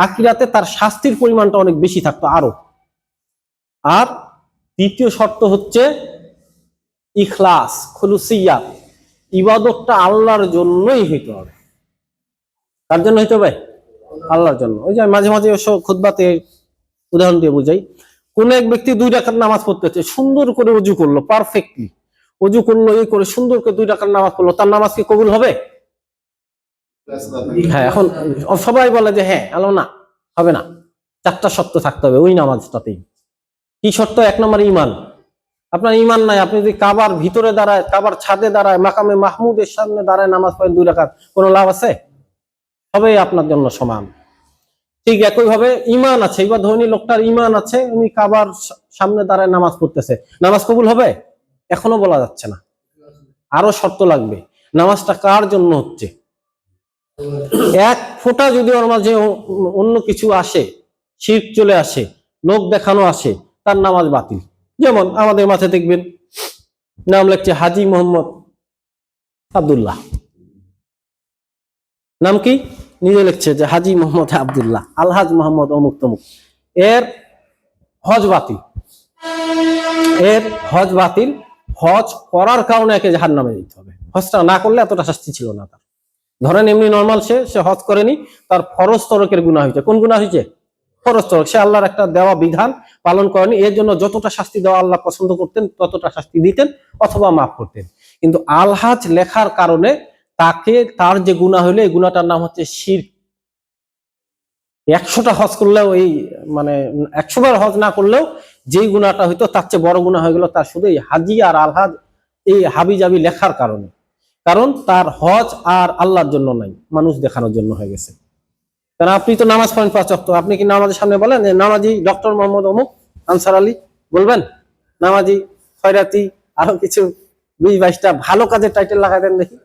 আখিরাতে তার শাস্তির পরিমাণটা অনেক বেশি থাকতো আরো। আর 3য় শর্ত হচ্ছে ইখলাস, খুলুসিয়া, ইবাদতটা আল্লাহর জন্যই হইতে হবে। কার জন্য হইতে হবে? আল্লাহর জন্য। ওই যে মাঝে মাঝে খুতবাতে উদাহরণ দিয়ে বুঝাই, কোন এক ব্যক্তি 2 রাকাত নামাজ পড়তেছে, সুন্দর করে ওযু করলো, পারফেক্টলি ওযু করলো, এই করে সুন্দর করে 2 রাকাত নামাজ পড়লো, তার নামাজ কি কবুল হবে? হ্যাঁ, এখন সবাই বলে যে হ্যাঁ, আলো না, হবে না। 4টা শর্ত থাকতে হবে ওই নামাজটাতেই। কি শর্ত? 1 নম্বর ঈমান। আপনার ঈমান নাই, আপনি যদি কাবার ভিতরে দাঁড়ায়, কাবার ছাদে দাঁড়ায়, মাকামে মাহমুদের সামনে দাঁড়ায় নামাজ পড়েন 2 রাকাত, কোনো লাভ আছে? সবই আপনার জন্য সমান। ঠিক একইভাবে ঈমান আছে, এবার ধনী লোকটার ঈমান আছে, উনি কাবার সামনে দাঁড়ায় নামাজ পড়তেছে, নামাজ কবুল হবে? এখনো বলা যাচ্ছে না, আরো শর্ত লাগবে। নামাজটা কার জন্য হচ্ছে? 1 ফোঁটা যদি ওর মাঝে অন্য কিছু আসে, শিরক চলে আসে, লোক দেখানো আসে, তার নামাজ বাতিল। যেমন আমাদের মাথায় দেখবেন নাম লিখছে হাজী মোহাম্মদ আব্দুল্লাহ, নাম কি নিজে লিখছে যে হাজী মোহাম্মদ আব্দুল্লাহ, আলহাজ মোহাম্মদ অমুক তমুক, এর হজ বাতিল, এর হজ বাতিল, হজ করার কারণে একে জাহান্নামে যেতে হবে। হজটা না করলে এতটা শাস্তি ছিল না তার। ধরেন এমনি নর্মাল সে হজ করেনি, তার ফরজ তরকের গুনাহ হয়েছে। কোন গুনাহ হয়েছে? ফরজ তরক। সে আল্লাহর একটা দেওয়া বিধান পালন করেনি, এর জন্য যতটা শাস্তি দেওয়া আল্লাহ পছন্দ করতেন ততটা শাস্তি দিতেন অথবা মাফ করতেন। কিন্তু আলহাজ লেখার কারণে তাকে, তার যে গুনাহ হইলো, এই গুনাহটার নাম হচ্ছে শিরক। 100টা হজ করলেও, এই মানে 100 বার হজ না করলেও যেই গুনাহটা হইতো তার চেয়ে বড় গুনাহ হয়ে গেল তার শুধু এই হাজি আর আলহাজ, এই হাবি জাবি লেখার কারণে। কারণ তার হজ আর আল্লাহর জন্য নাই, মানুষ দেখানোর জন্য হয়ে গেছে। কারণ আপনি তো নামাজ পড়েন 5 ওয়াক্ত, আপনি কি নামাজের সামনে বলেন যে নামাজি ডক্টর মোহাম্মদ অমুক আনসার আলী? বলবেন? নামাজি খয়রাতি আরো কিছু 20-22টা ভালো কাজের টাইটেল লাগাই দেন দেখি।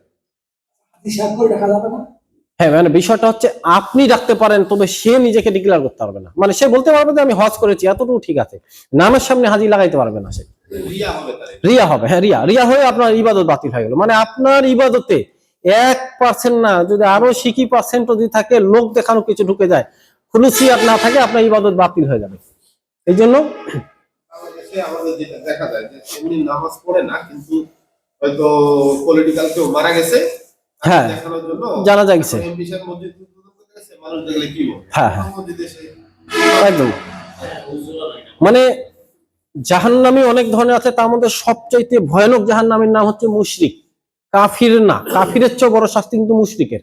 হ্যাঁ, মানে বিষয়টা হচ্ছে আপনি রাখতে পারেন, তবে সে নিজেকে ডিক্লেয়ার করতে পারবে না। মানে সে বলতে পারবে যে আমি হজ করেছি, এতটুকু ঠিক আছে, নামের সামনে হাজি লাগাইতে পারবে না। সে রিয়া হবে। হ্যাঁ, রিয়া হয়ে আপনার ইবাদত বাতিল হয়ে গেল। মানে আপনার ইবাদতে 1% না, যদি আরো 60% যদি থাকে, লোক দেখানো কিছু ঢুকে যায়, খুলুসিয়াত না থাকে, আপনার ইবাদত বাতিল হয়ে যাবে। এই জন্য আমাদের যেটা দেখা যায় যে এমনি নামাজ পড়ে না, কিন্তু হয়তো পলিটিক্যাল কেউ মারা গেছে, হ্যাঁ, দেখানোর জন্য জানাজা গেছে, মানুষ দেখলে কি বলে? হ্যাঁ হ্যাঁ একদম। মানে জাহান্নামী অনেক ধরনের আছে, তার মধ্যে সবচাইতে ভয়ানক জাহান্নামীর নাম হচ্ছে মুশরিক। কাফির না, কাফিরের চেয়ে বড় শাস্তি কিন্তু মুশরিকের।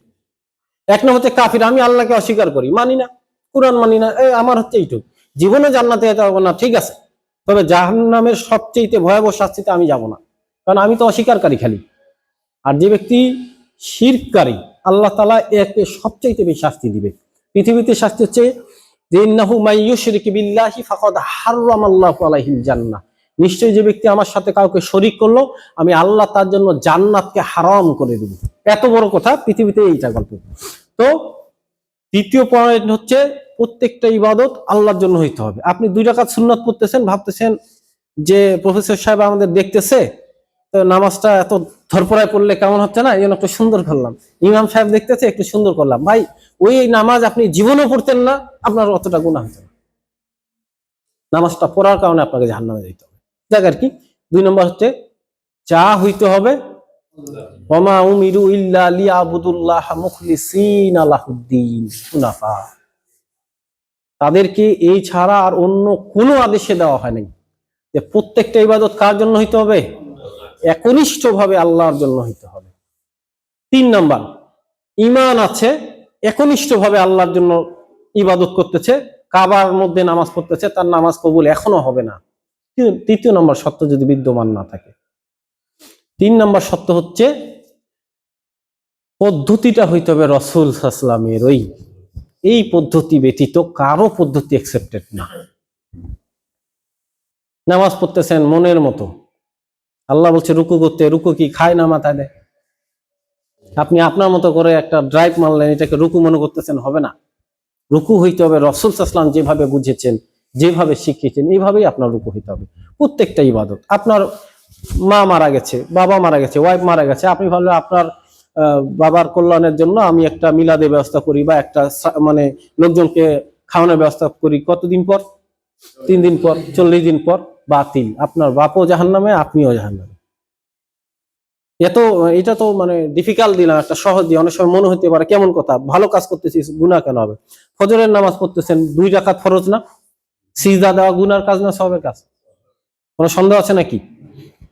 এক নম্বর হচ্ছে কাফির, আমি আল্লাহকে অস্বীকার করি, মানি না, কুরআন মানি না, আমার হচ্ছে এইটুকু, জীবনে জান্নাতে যেতে পারবো না, ঠিক আছে, তবে জাহান্নামের সবচেয়ে ভয়াবহ শাস্তিতে আমি যাব না, কারণ আমি তো অস্বীকারী খালি। আর যে ব্যক্তি শিরককারী, আল্লাহ তাআলা একে সবচেয়ে বেশি শাস্তি দিবে। পৃথিবীতে শাস্তি হচ্ছে যে ইন্নাহু মাইয়ুশরিক বিল্লাহি ফাকাদ হারামাল্লাহু আলাইহিল জান্নাহ, নিশ্চয়ই যে ব্যক্তি আমার সাথে কাউকে শরীক করলো, আমি আল্লাহ তার জন্য জান্নাতকে হারাম করে দেব। এত বড় কথা, পৃথিবীতে এইটা গল্প। তো দ্বিতীয় পয়েন্ট হচ্ছে প্রত্যেকটা ইবাদত আল্লাহর জন্য হইতে হবে। আপনি 2 রাকাত সুন্নাত পড়তেছেন, ভাবতেছেন যে প্রফেসর সাহেব আমাদের দেখতেছে, তো নামাজটা এত ধরপড়ায় পড়লে কেমন হচ্ছে না, এই জন্য একটু সুন্দর করলাম, ইমাম সাহেব দেখতেছে একটু সুন্দর করলাম। ভাই, ওই নামাজ আপনি জীবনেও পড়তেন না, আপনার অতটা গুনাহ হতো না। নামাজটা পড়ার কারণে আপনাকে জাহান্নামে যেতে হবে। দেখ আর কি 2 নম্বর হচ্ছে যা হইতে হবে ওয়ামা উমিরু ইল্লা লিয়াবুদুল্লাহ মুখলিসিনা লাহুদ্দিন হুনাফা, তাদেরকে এই ছাড়া আর অন্য কোনো আদেশে দেওয়া হয় নাই যে প্রত্যেকটা ইবাদত কার জন্য হইতে হবে? একনিষ্ঠভাবে আল্লাহর জন্য হইতে হবে। 3 নাম্বার, ঈমান আছে, একনিষ্ঠভাবে আল্লাহর জন্য ইবাদত করতেছে, কাবার মধ্যে নামাজ পড়তেছে, তার নামাজ কবুল এখনো হবে না। 3 নম্বর সত্য যদি বিদ্যমান না থাকে। 3 নম্বর সত্য হচ্ছে পদ্ধতিটা হইতে হবে রাসূল সাল্লাল্লাহু আলাইহি ওয়াসাল্লামের, এই পদ্ধতি ব্যতীত কারো পদ্ধতি অ্যাকসেপ্টেড না। নামাজ পড়তেছেন মনের মতো, আল্লাহ বলছে রুকু করতে, রুকু কি খায় না মাথায় দেয়? আপনি আপনার মতো করে একটা ড্রাইভ মারলেন, এটাকে রুকু মনে করতেছেন, হবে না। রুকু হইতে হবে রাসূল সাল্লাল্লাহু আলাইহি ওয়াসাল্লাম যেভাবে বুঝেছেন, যেভাবে শিখিয়েছেন, এইভাবেই আপনার রুকু হইতে হবে। প্রত্যেকটা ইবাদত, আপনার মা মারা গেছে, বাবা মারা গেছে, ওয়াইফ মারা গেছে, আপনি ভাবলেন আপনার বাবার কল্যাণের জন্য আমি একটা মিলাদে ব্যবস্থা করি, বা একটা মানে লোকজনকে খাওয়ানোর ব্যবস্থা করি, কতদিন পর? 3 দিন পর, 40 দিন পর বাতিল। আপনার বাপও জাহান্নামে, আপনিও জাহান্নামে। এটা তো মানে ডিফিকাল্ট দিলাম, একটা সহজ দিয়ে। অনেক সময় মনে হতে পারে কেমন কথা, ভালো কাজ করতেছি, গুনাহ কেন হবে? ফজরের নামাজ পড়তেছেন, 2 রাকাত ফরজ না? সিজদা দেওয়া গুনার কাজ না সওয়াবের কাজ? কোনো সন্দেহ আছে নাকি?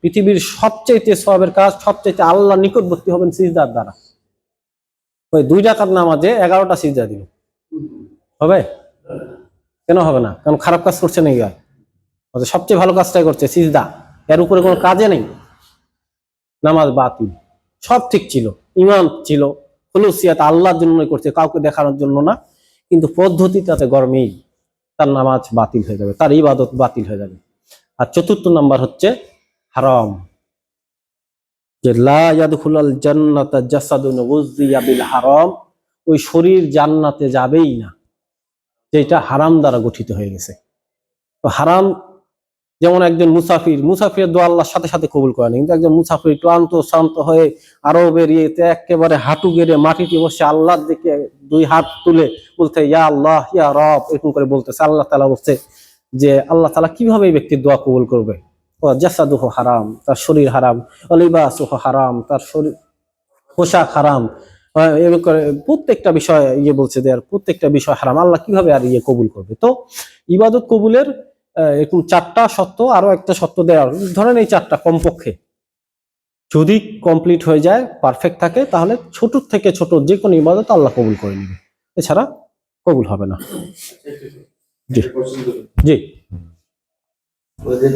পৃথিবীর সবচেয়ে সওয়াবের কাজ, সবচেয়ে আল্লাহ নিকটবর্তী হবেন সিজদার দ্বারা। ওই 2 রাকাত নামাজে 11টা সিজদা দিল, হবে? কেন হবে না? কারণ খারাপ কাজ করছে নাকি? সবচেয়ে ভালো কাজটাই করছে, সিজদা, এর উপরে কোনো কাজে নেই। নামাজ বাতিল। সব ঠিক ছিল, ঈমান ছিল, খুলুসিয়াত আল্লাহর জন্যই করছে, কাউকে দেখানোর জন্য না, কিন্তু পদ্ধতিটাতে গরমেই তার নামাজ বাতিল হয়ে যাবে, তার ইবাদত বাতিল হয়ে যাবে। আর 4র্থ নাম্বার হচ্ছে হারাম, যে লা ইয়াদখুলুল জান্নাতা জাসাদুন গুযিয়া বিল হারাম, ওই শরীর জান্নাতে যাবেই না যেটা হারাম দ্বারা গঠিত হয়ে গেছে। তো হারাম যেমন একজন মুসাফিরের দোয়া আল্লাহর সাথে সাথে কবুল করে না, কিন্তু একজন মুসাফির ক্লান্ত শ্রান্ত হয়ে আরো বেরিয়ে একেবারে হাঁটু গেড়ে মাটিতে বসে আল্লাহর দিকে দুই হাত তুলে বলতে ইয়া আল্লাহ ইয়া রব এরকম করে বলতেছে, আল্লাহ তাআলা বলছে যে আল্লাহ তাআলা কিভাবে এই ব্যক্তির দোয়া কবুল করবে? ও জাসাদুহু হারাম, তার শরীর হারাম, লিবাসুহু হারাম, তার শরীর পোশাক হারাম, এরকম করে প্রত্যেকটা বিষয় বলছে যে আর প্রত্যেকটা বিষয় হারাম, আল্লাহ কিভাবে আর কবুল করবে? তো ইবাদত কবুলের এরকম 4টা শর্ত, আরো একটা শর্ত দেওয়ার, ধরেন এই 4টা কমপক্ষে যদি কমপ্লিট হয়ে যায়, পারফেক্ট থাকে, তাহলে ছোট থেকে ছোট যে কোনো ইবাদত আল্লাহ কবুল করে নেবে, এছাড়া কবুল হবে না। জি জি ওই যে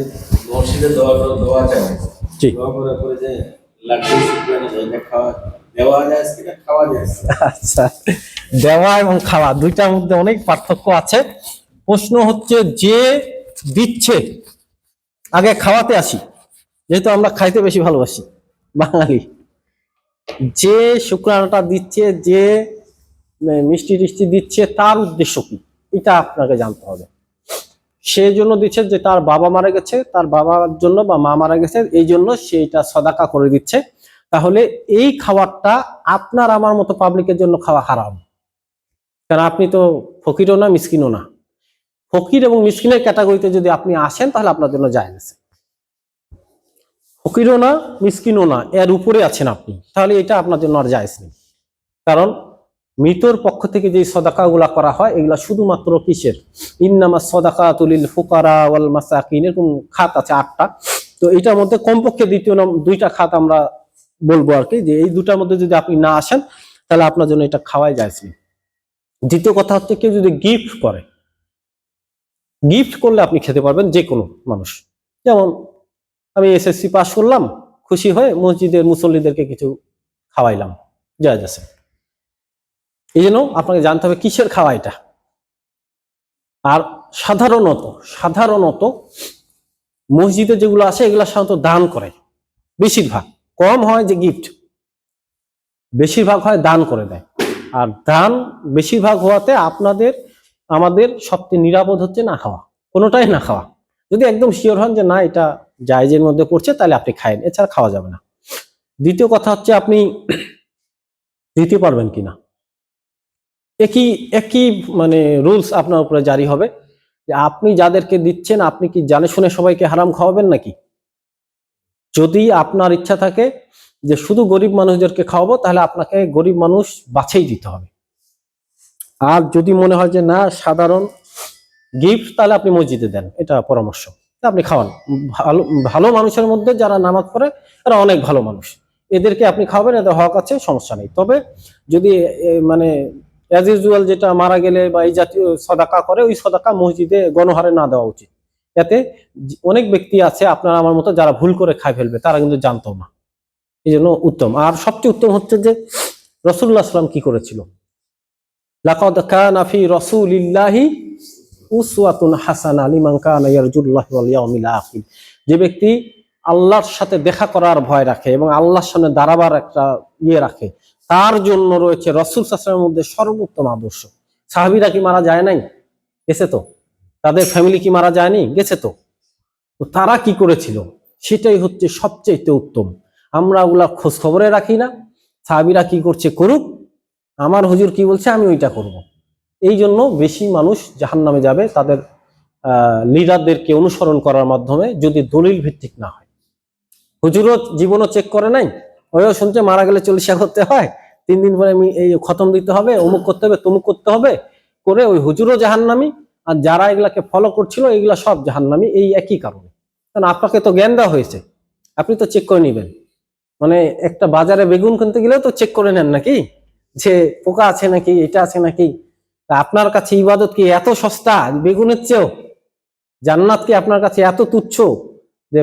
মসজিদে দোয়া চাই, জি দোয়া করার পরে যে লাড্ডু শুকরানি এটা দেওয়া যায় কিনা, খাওয়া যায়? আচ্ছা, দেওয়া এবং খাওয়া দুইটার মধ্যে অনেক পার্থক্য আছে। প্রশ্ন হচ্ছে যে দিচ্ছে, আগে খাওয়াতে আসি, যেহেতু আমরা খাইতে বেশি ভালোবাসি বাঙালি। যে শুকরানাটা দিচ্ছে, যে মিষ্টি টিষ্টি দিচ্ছে, তার উদ্দেশ্য কি এটা আপনাকে জানতে হবে। সে জন্য দিচ্ছে যে তার বাবা মারা গেছে, তার বাবার জন্য বা মা মারা গেছে, এই জন্য সে এটা সদাকা করে দিচ্ছে, তাহলে এই খাবারটা আপনার আমার মতো পাবলিকের জন্য খাওয়া হারাম। কারণ আপনি তো ফকিরও না, মিসকিনও না। ফকির এবং মিসকিনের ক্যাটাগরিতে যদি আপনি আসেন তাহলে আপনার জন্য জায়েজ আছে। ফকিরও না, মিসকিনও না, এর উপরে আছেন আপনি, তাহলে এটা আপনার জন্য আর জায়েজ নেই। কারণ মৃতর পক্ষ থেকে যে সদাকা গুলা করা হয় এগুলা শুধুমাত্র কিসের? ইন্নামাস সাদাকাতু লিল ফুকারা ওয়াল মাসাকিন, এরকম খাত আছে 8টা। তো এটার মধ্যে কমপক্ষে দ্বিতীয় 2টা খাত আমরা বলবো আর কি, যে এই দুটার মধ্যে যদি আপনি না আসেন তাহলে আপনার জন্য এটা খাওয়াই জায়েজ নেই। দ্বিতীয় কথা হচ্ছে কেউ যদি গিফট করে, গিফট করলে আপনি খেতে পারবেন যে কোনো মানুষ। যেমন আমি এসএসসি পাস করলাম, খুশি হয়ে মসজিদের মুসল্লিদেরকে কিছু খাওয়াইলাম, জায়েজ আছে। এই জন্য আপনাকে জানতে হবে কিসের খাওয়া এটা। আর সাধারণত মসজিদে যেগুলো আছে এগুলো সাধারণত দান করে, বেশিরভাগ, কম হয় যে গিফট, বেশিরভাগ হয় দান করে দেয়। আর দান বেশিরভাগ হওয়াতে আমাদের সবচেয়ে নিরাপদ হচ্ছে না খাওয়া, কোনোটাই না খাওয়া। যদি একদম শিওর হন যে না এটা জায়েজের মধ্যে পড়ছে তাহলে আপনি খায়েন, এছাড়া খাওয়া যাবে না। দ্বিতীয় কথা হচ্ছে আপনি দিতে পারবেন কিনা, একই মানে রুলস আপনার উপরে জারি হবে যে আপনি যাদেরকে দিচ্ছেন আপনি কি জানে শুনে সবাইকে হারাম খাওয়াবেন নাকি? যদি আপনার ইচ্ছা থাকে যে শুধু গরিব মানুষদেরকে খাওয়াবো, তাহলে আপনাকে গরিব মানুষ বাছাই দিতে হবে। আর যদি মনে হয় যে না সাধারণ গিফট, তাহলে আপনি মসজিদে দেন, এটা পরামর্শ। আপনি খাওয়ান ভালো ভালো মানুষের মধ্যে যারা নামাজ পড়ে তারা অনেক ভালো মানুষ, এদেরকে আপনি খাওয়াবেন, এদের হক আছে, সমস্যা নেই। তবে যদি মানে অ্যাজ ইউজুয়াল যেটা মারা গেলে বা এই জাতীয় সদাকা করে, ওই সদাকা মসজিদে গণহারে না দেওয়া উচিত। এতে অনেক ব্যক্তি আছে আপনার আমার মতো যারা ভুল করে খাই ফেলবে, তারা কিন্তু জানতো না, এই জন্য উত্তম। আর সবচেয়ে উত্তম হচ্ছে যে রাসূলুল্লাহ সাল্লাল্লাহু আলাইহি ওয়াসাল্লাম কি করেছিল, লাকাদ কানা ফি রাসূলিল্লাহি উসওয়াতুন হাসানাহ লিমান কানা ইয়ারজুল্লাহ ওয়াল ইয়াউমিল আখির। যে ব্যক্তি আল্লাহর সাথে দেখা করার ভয় রাখে এবং আল্লাহর সামনে দাঁড়াবার একটা রাখে, তার জন্য রয়েছে রাসূল সাল্লাল্লাহু আলাইহি ওয়াসাল্লামের মধ্যে সর্বোত্তম আদর্শ। সাহাবীরা কি মারা যায় নাই? গেছে তো। তাদের ফ্যামিলি কি মারা যায়নি? গেছে তো। তো তারা কি করেছিল সেটাই হচ্ছে সবচেয়ে উত্তম। আমরা ওগুলা খোঁজ খবরে রাখি না, সাহাবীরা কি করছে করুক, আমার হুজুর কি বলছে আমি ওইটা করব। এই জন্য বেশি মানুষ জাহান্নামে যাবে তাদের লিডারদেরকে অনুসরণ করার মাধ্যমে, যদি দলিল ভিত্তিক না হয়। হুজুরও জীবনও চেক করে নাই, ওইও শুনছে মারা গেলে 40 করতে হয়, 3 দিন পরে আমি এই খতম দিতে হবে, অমুক করতে হবে, তমুক করতে হবে, করে ওই হুজুরও জাহান্নামী, আর যারা এগুলাকে ফলো করছিল এগুলা সব জাহান্নামী, এই একই কারণে। কারণ আপনাকে তো জ্ঞান দেওয়া হয়েছে, আপনি তো চেক করে নিবেন। মানে একটা বাজারে বেগুন কিনতে গেলেও তো চেক করে নেন নাকি, যে পোকা আছে নাকি, এটা আছে নাকি। তা আপনার কাছে ইবাদত কি এত সস্তা বেগুনের চেয়েও? জান্নাত কি আপনার কাছে এত তুচ্ছ যে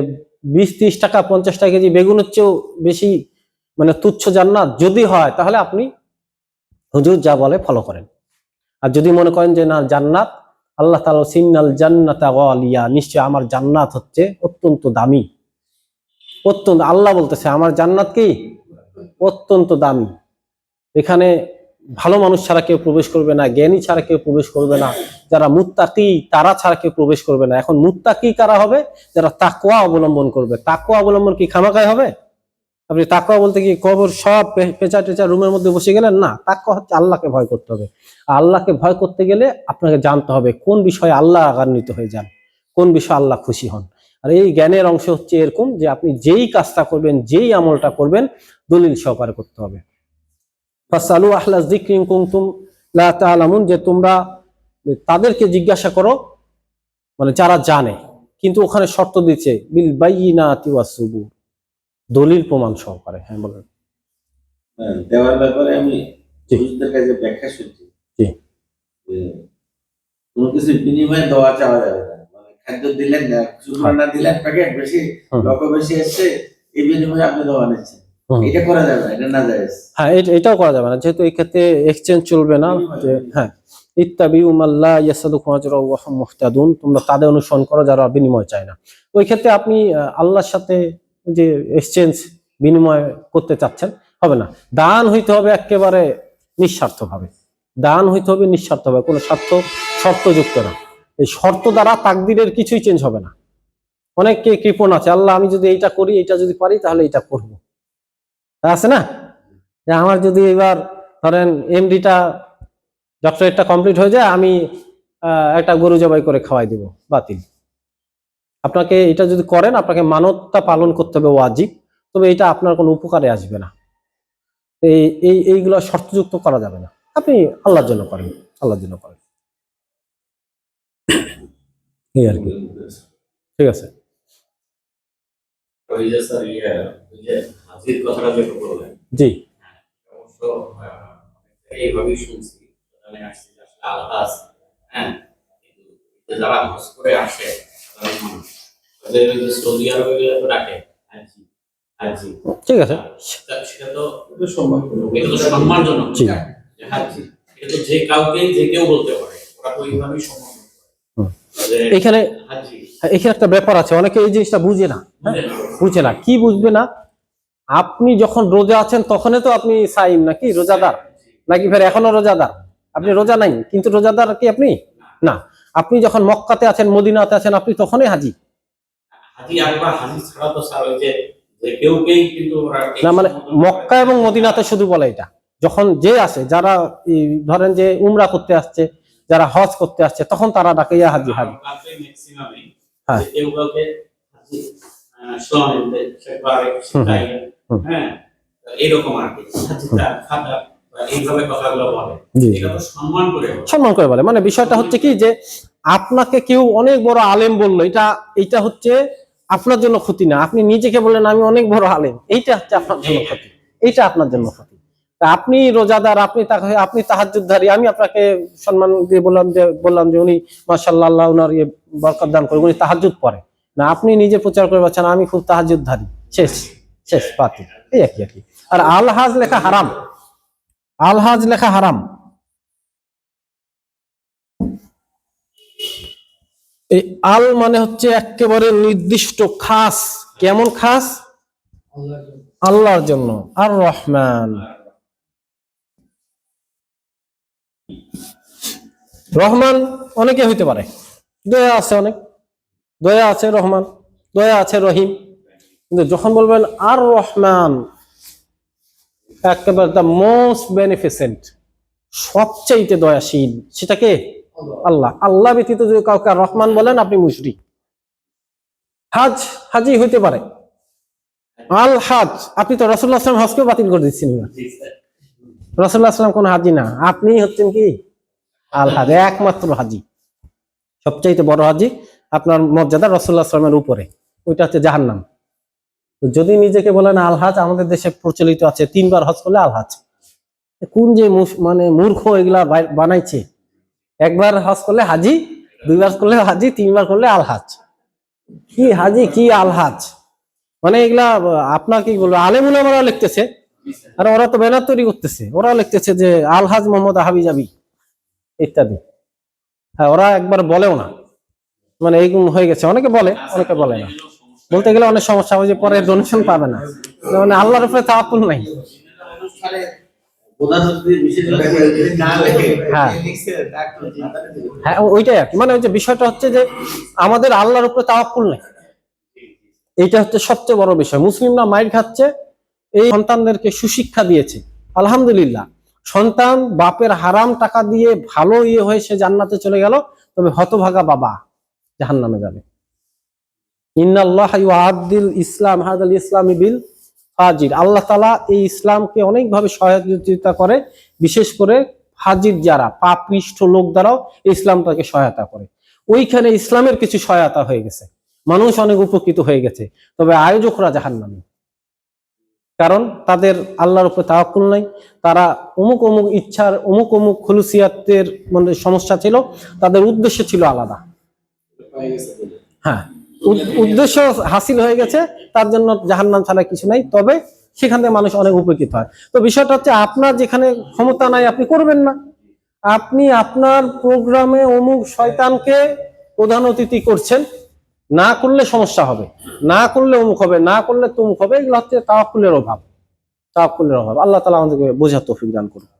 20-30 টাকা 50 টাকা কেজি বেগুনের চেয়েও বেশি মানে তুচ্ছ জান্নাত? যদি হয় তাহলে আপনি হুজুর যা বলে ফলো করেন। আর যদি মনে করেন যে না জান্নাত, আল্লাহ তাআলা সিন্নাল জান্নাতা গালিয়া, নিশ্চয় আমার জান্নাত হচ্ছে অত্যন্ত দামি, অত্যন্ত, আল্লাহ বলতেছে আমার জান্নাত কি অত্যন্ত দামি। এখানে ভালো মানুষ ছাড়া কেউ প্রবেশ করবে না, জ্ঞানী ছাড়া কেউ প্রবেশ করবে না, যারা মুত্তাকি তারা ছাড়া কেউ প্রবেশ করবে না। এখন মুত্তাকি কারা হবে? যারা তাকওয়া অবলম্বন করবে। তাকওয়া অবলম্বন কি খামাখায় হবে? আপনি তাকওয়া বলতে কি কবর সব পেঁচা টেচা রুমের মধ্যে বসে গেলেন? না, তাকওয়া হচ্ছে আল্লাহকে ভয় করতে হবে। আল্লাহকে ভয় করতে গেলে আপনাকে জানতে হবে কোন বিষয়ে আল্লাহ রাগান্বিত হয়ে যান, কোন বিষয়ে আল্লাহ খুশি হন। আর এই জ্ঞানের অংশ হচ্ছে এরকম যে আপনি যেই কাজটা করবেন, যেই আমলটা করবেন, দলিল সহকারে করতে হবে। ফাসালু আহলা যিকরি ইন কুনতুম লা তা'লামুন, যে তোমরা তাদেরকে জিজ্ঞাসা করো মানে যারা জানে, কিন্তু ওখানে শর্ত দিচ্ছে বিল বাইয়িনাতি ওয়াস সুবুর, দলিল প্রমাণ সহকারে। হ্যাঁ বলেন। দেওয়ার ব্যাপারে আমি জি। পুরুষদের কাছে ব্যাখ্যা শুনছি জি। যে কোনো কিছু বিনিময়ে দেওয়া চাওয়া যাবে না। মানে খাদ্য দিলেন না, শুকনো না দিলেন, প্যাকেট বেশি লক্ষ বেশি এসছে, এই বিনিময়ে আপনি দেওয়া নিচ্ছেন, এটা করা যাবে না, এটা না জায়েজ। হ্যাঁ, এটাও করা যাবে না, যেহেতু এই ক্ষেত্রে এক্সচেঞ্জ চলবে না। যে হ্যাঁ, ইত্তাবিউ মান লা ইয়াসালুকুম আজরান ওয়া হুম মুহতাদুন, তোমরা তাদের অনুসরণ করো যারা বিনিময় চায় না। ওই ক্ষেত্রে আপনি আল্লাহর সাথে যে এক্সচেঞ্জ বিনিময় করতে চাচ্ছেন হবে না। দান হইতে হবে একেবারে নিঃস্বার্থভাবে, দান হইতে হবে নিঃস্বার্থভাবে, কোনো শর্তযুক্ত না। এই শর্ত দ্বারা তাকদীরের কিছুই চেঞ্জ হবে না। অনেকে কৃপণ আছে, আল্লাহ আমি যদি এইটা করি, এইটা যদি পারি তাহলে এইটা করবো, আছে না? যে আমার যদি এবার ধরেন এমডিটা ডক্টরেটটা কমপ্লিট হয়ে যায়, আমি একটা গরু জবাই করে খাওয়াই দিব, বাতিল। আপনাকে এটা যদি করেন, আপনাকে মানবতা পালন করতে হবে ওয়াজিব, তবে এটা আপনার কোনো উপকারে আসবে না। এইগুলো শর্তযুক্ত করা যাবে না। আপনি আল্লাহর জন্য করেন, আল্লাহর জন্য করেন, এই আর কি। ঠিক আছে। ওই যে স্যার ওই যে হাজির কথাটা যেটা বললেন, জি। অবশ্য এইভাবেই শুনছি, মানে আসছে যে আসলে আলহাজ, হ্যাঁ, কিন্তু যারা হজ করে আসে সাধারণ মানুষ, তাদের ওই যে সৌদি আরবে গেলে তো ডাকে হাজি হাজি, ঠিক আছে, সেটা তো এটা তো সম্মানজনক জি। যে হাজি, এটা তো যে কাউকে যে কেউ বলতে পারে, ওরা তো ওইভাবেই সম্মান করে। এখানে হাজি এখানে একটা ব্যাপার আছে, অনেকে এই জিনিসটা বুঝে না। বুঝে না, কি বুঝবে না? আপনি যখন রোজা আছেন তখনই তো আপনি সাইম নাকি রোজাদার, নাকি ফের এখনো রোজাদার? আপনি রোজা নাই কিন্তু রোজাদার কি আপনি? না। আপনি যখন মক্কাতে আছেন, মদিনাতে আছেন, আপনি তখনই হাজি। হাজি আরবা হাজি ছাড়া তো স্যার ওই যে কেউকেই কিন্তু ওরা না, মানে মক্কা এবং মদিনাতে শুধু বলে এটা, যখন যে আসে, যারা ধরেন যে উমরা করতে আসছে, যারা হজ করতে আসছে, তখন তারা ডাকে ইয়া হাজি হাজি। ম্যাক্সিমামই হ্যাঁ। কেউ কাউকে হাজি শোনেন সেবারে শিখাই, হ্যাঁ, এরকম আর কি হাজিটা খাতা এইভাবে কথাগুলো বলে, এটা তো সম্মান করে বলে। সম্মান করে বলে, মানে বিষয়টা হচ্ছে কি যে আপনাকে কেউ অনেক বড় আলেম বললো, এটা হচ্ছে আপনার জন্য ক্ষতি না। আপনি নিজেকে বললেন আমি অনেক বড় আলেম, এইটা হচ্ছে আপনার জন্য ক্ষতি, এইটা আপনার জন্য ক্ষতি। তা আপনি রোজাদার, আপনি তাহাজ্জুদধারী, আমি আপনাকে সম্মান দিয়ে বললাম যে উনি মাশাআল্লাহ, আল্লাহ উনার বরকত দান করে, উনি তাহাজ্জুদ পড়ে না, আপনি নিজে প্রচার করে পাচ্ছেন আমি খুব তাহাজ্জুদধারী, শেষ শেষ বাতিল। এই আর কি। আর আলহাজ লেখা হারাম, আলহাজ লেখা হারাম। এই আল মানে হচ্ছে একেবারে নির্দিষ্ট, খাস। কেমন খাস? আল্লাহর জন্য। আর রহমান, রহমান অনেকে হইতে পারে, দয়া আছে, অনেক দয়া আছে রহমান, দয়া আছে রহিম, কিন্তু যখন বলবেন আর রহমান, একেবারে দ্য মোস্ট বেনিফিসেন্ট, সবচাইতে দয়াশীল, সেটা কে? আল্লাহ। আল্লাহ ব্যতীত যদি কাউকে আর রহমান বলেন, আপনি মুশরিক। হাজি হইতে পারে, আল হাজ, আপনি তো রাসূলুল্লাহ সাল্লাল্লাহু আলাইহি ওয়াসাল্লাম হজকে বাতিল করে দিচ্ছেন। রাসূলুল্লাহ সাল্লাল্লাহু কোন হাজি না, আপনি হচ্ছেন কি? আল হাজ, একমাত্র হাজি, সবচাইতে বড় হাজি। আপনার মর্যাদা রাসূলুল্লাহ সাল্লাল্লাহু আলাইহি ওয়াসাল্লামের উপরে, ওইটা হচ্ছে জাহান্নাম। যদি নিজেকে বলেন আলহাজ, আমাদের দেশে প্রচলিত আছে 3 বার হজ করলে আলহাজ। কোন যে মানে মূর্খ এগুলা বানাইছে, 1 বার হজ করলে হাজি, 2 বার করলে হাজি, 3 বার করলে আলহাজ। কি হাজি কি আলহাজ, মানে এগুলা আপনার কি বলবো, আলেম উলামারা লিখতেছে, আর ওরা তো ব্যানার তৈরি করতেছে, ওরা লিখতেছে যে আলহাজ মোহাম্মদ হাবি যাবি ইত্যাদি। হ্যাঁ, ওরা একবার বলেও না, মানে এইরকম হয়ে গেছে। অনেকে বলে, অনেকে বলে না। বলতে গেলে অনেক সমস্যা হয়, যে পরে ডোনেশন পাবে না, মানে আল্লাহর উপরে তাওয়াক্কুল নাই। অনুষ্ঠানে প্রধানমন্ত্রী বিশেষ না লেখে হ্যাঁ। লিখছে ডাক্তার মাথায় দিবে। হ্যাঁ, ওইটাই আর কি। মানে ওই যে বিষয়টা হচ্ছে যে আমাদের আল্লাহর উপরে তাওয়াক্কুল নেই, এইটা হচ্ছে সবচেয়ে বড় বিষয়। মুসলিমরা মাইর খাচ্ছে, এই সন্তানদেরকে সুশিক্ষা দিয়েছে আলহামদুলিল্লাহ, সন্তান বাপের হারাম টাকা দিয়ে ভালো হয়ে সে জান্নাতে চলে গেল, তবে হতভাগা বাবা জাহান্নামে যাবে। ইন্নাল্লাহ ইউআদ্দিল ইসলাম হাদাল ইসলামি বিল ফাজির, আল্লাহ তাআলা এই ইসলামকে অনেকভাবে সহযোগিতা করে, বিশেষ করে ফাজির যারা পাপিষ্ঠ লোক দ্বারাও এই ইসলামটাকে সহায়তা করে। ওইখানে ইসলামের কিছু সহায়তা হয়ে গেছে, মানুষ অনেক উপকৃত হয়ে গেছে, তবে আয়োজকরা জাহান্নামী। কারণ তাদের আল্লাহর উপরে তাওয়াক্কুল নাই, তারা অমুক অমুক ইচ্ছার অমুক অমুক খুলুসিয়াতের মানে সমস্যা ছিল, তাদের উদ্দেশ্য ছিল আলাদা। হ্যাঁ, উদ্দেশ্য হাসিল হয়ে গেছে, তার জন্য জাহান্নাম ছাড়া কিছু নাই, তবে সেখান থেকে মানুষ অনেক উপকৃত হয়। তো বিষয়টা হচ্ছে আপনার যেখানে ক্ষমতা নাই আপনি করবেন না, আপনি আপনার প্রোগ্রামে অমুক শয়তানকে প্রধান অতিথি করছেন, না করলে সমস্যা হবে, না করলে অমুক হবে, না করলে তমুক হবে, এগুলো হচ্ছে তাওয়াক্কুলের অভাব। তাওয়াক্কুলের অভাব। আল্লাহ তাআলা আমাদেরকে বোঝার তৌফিক দান করুন।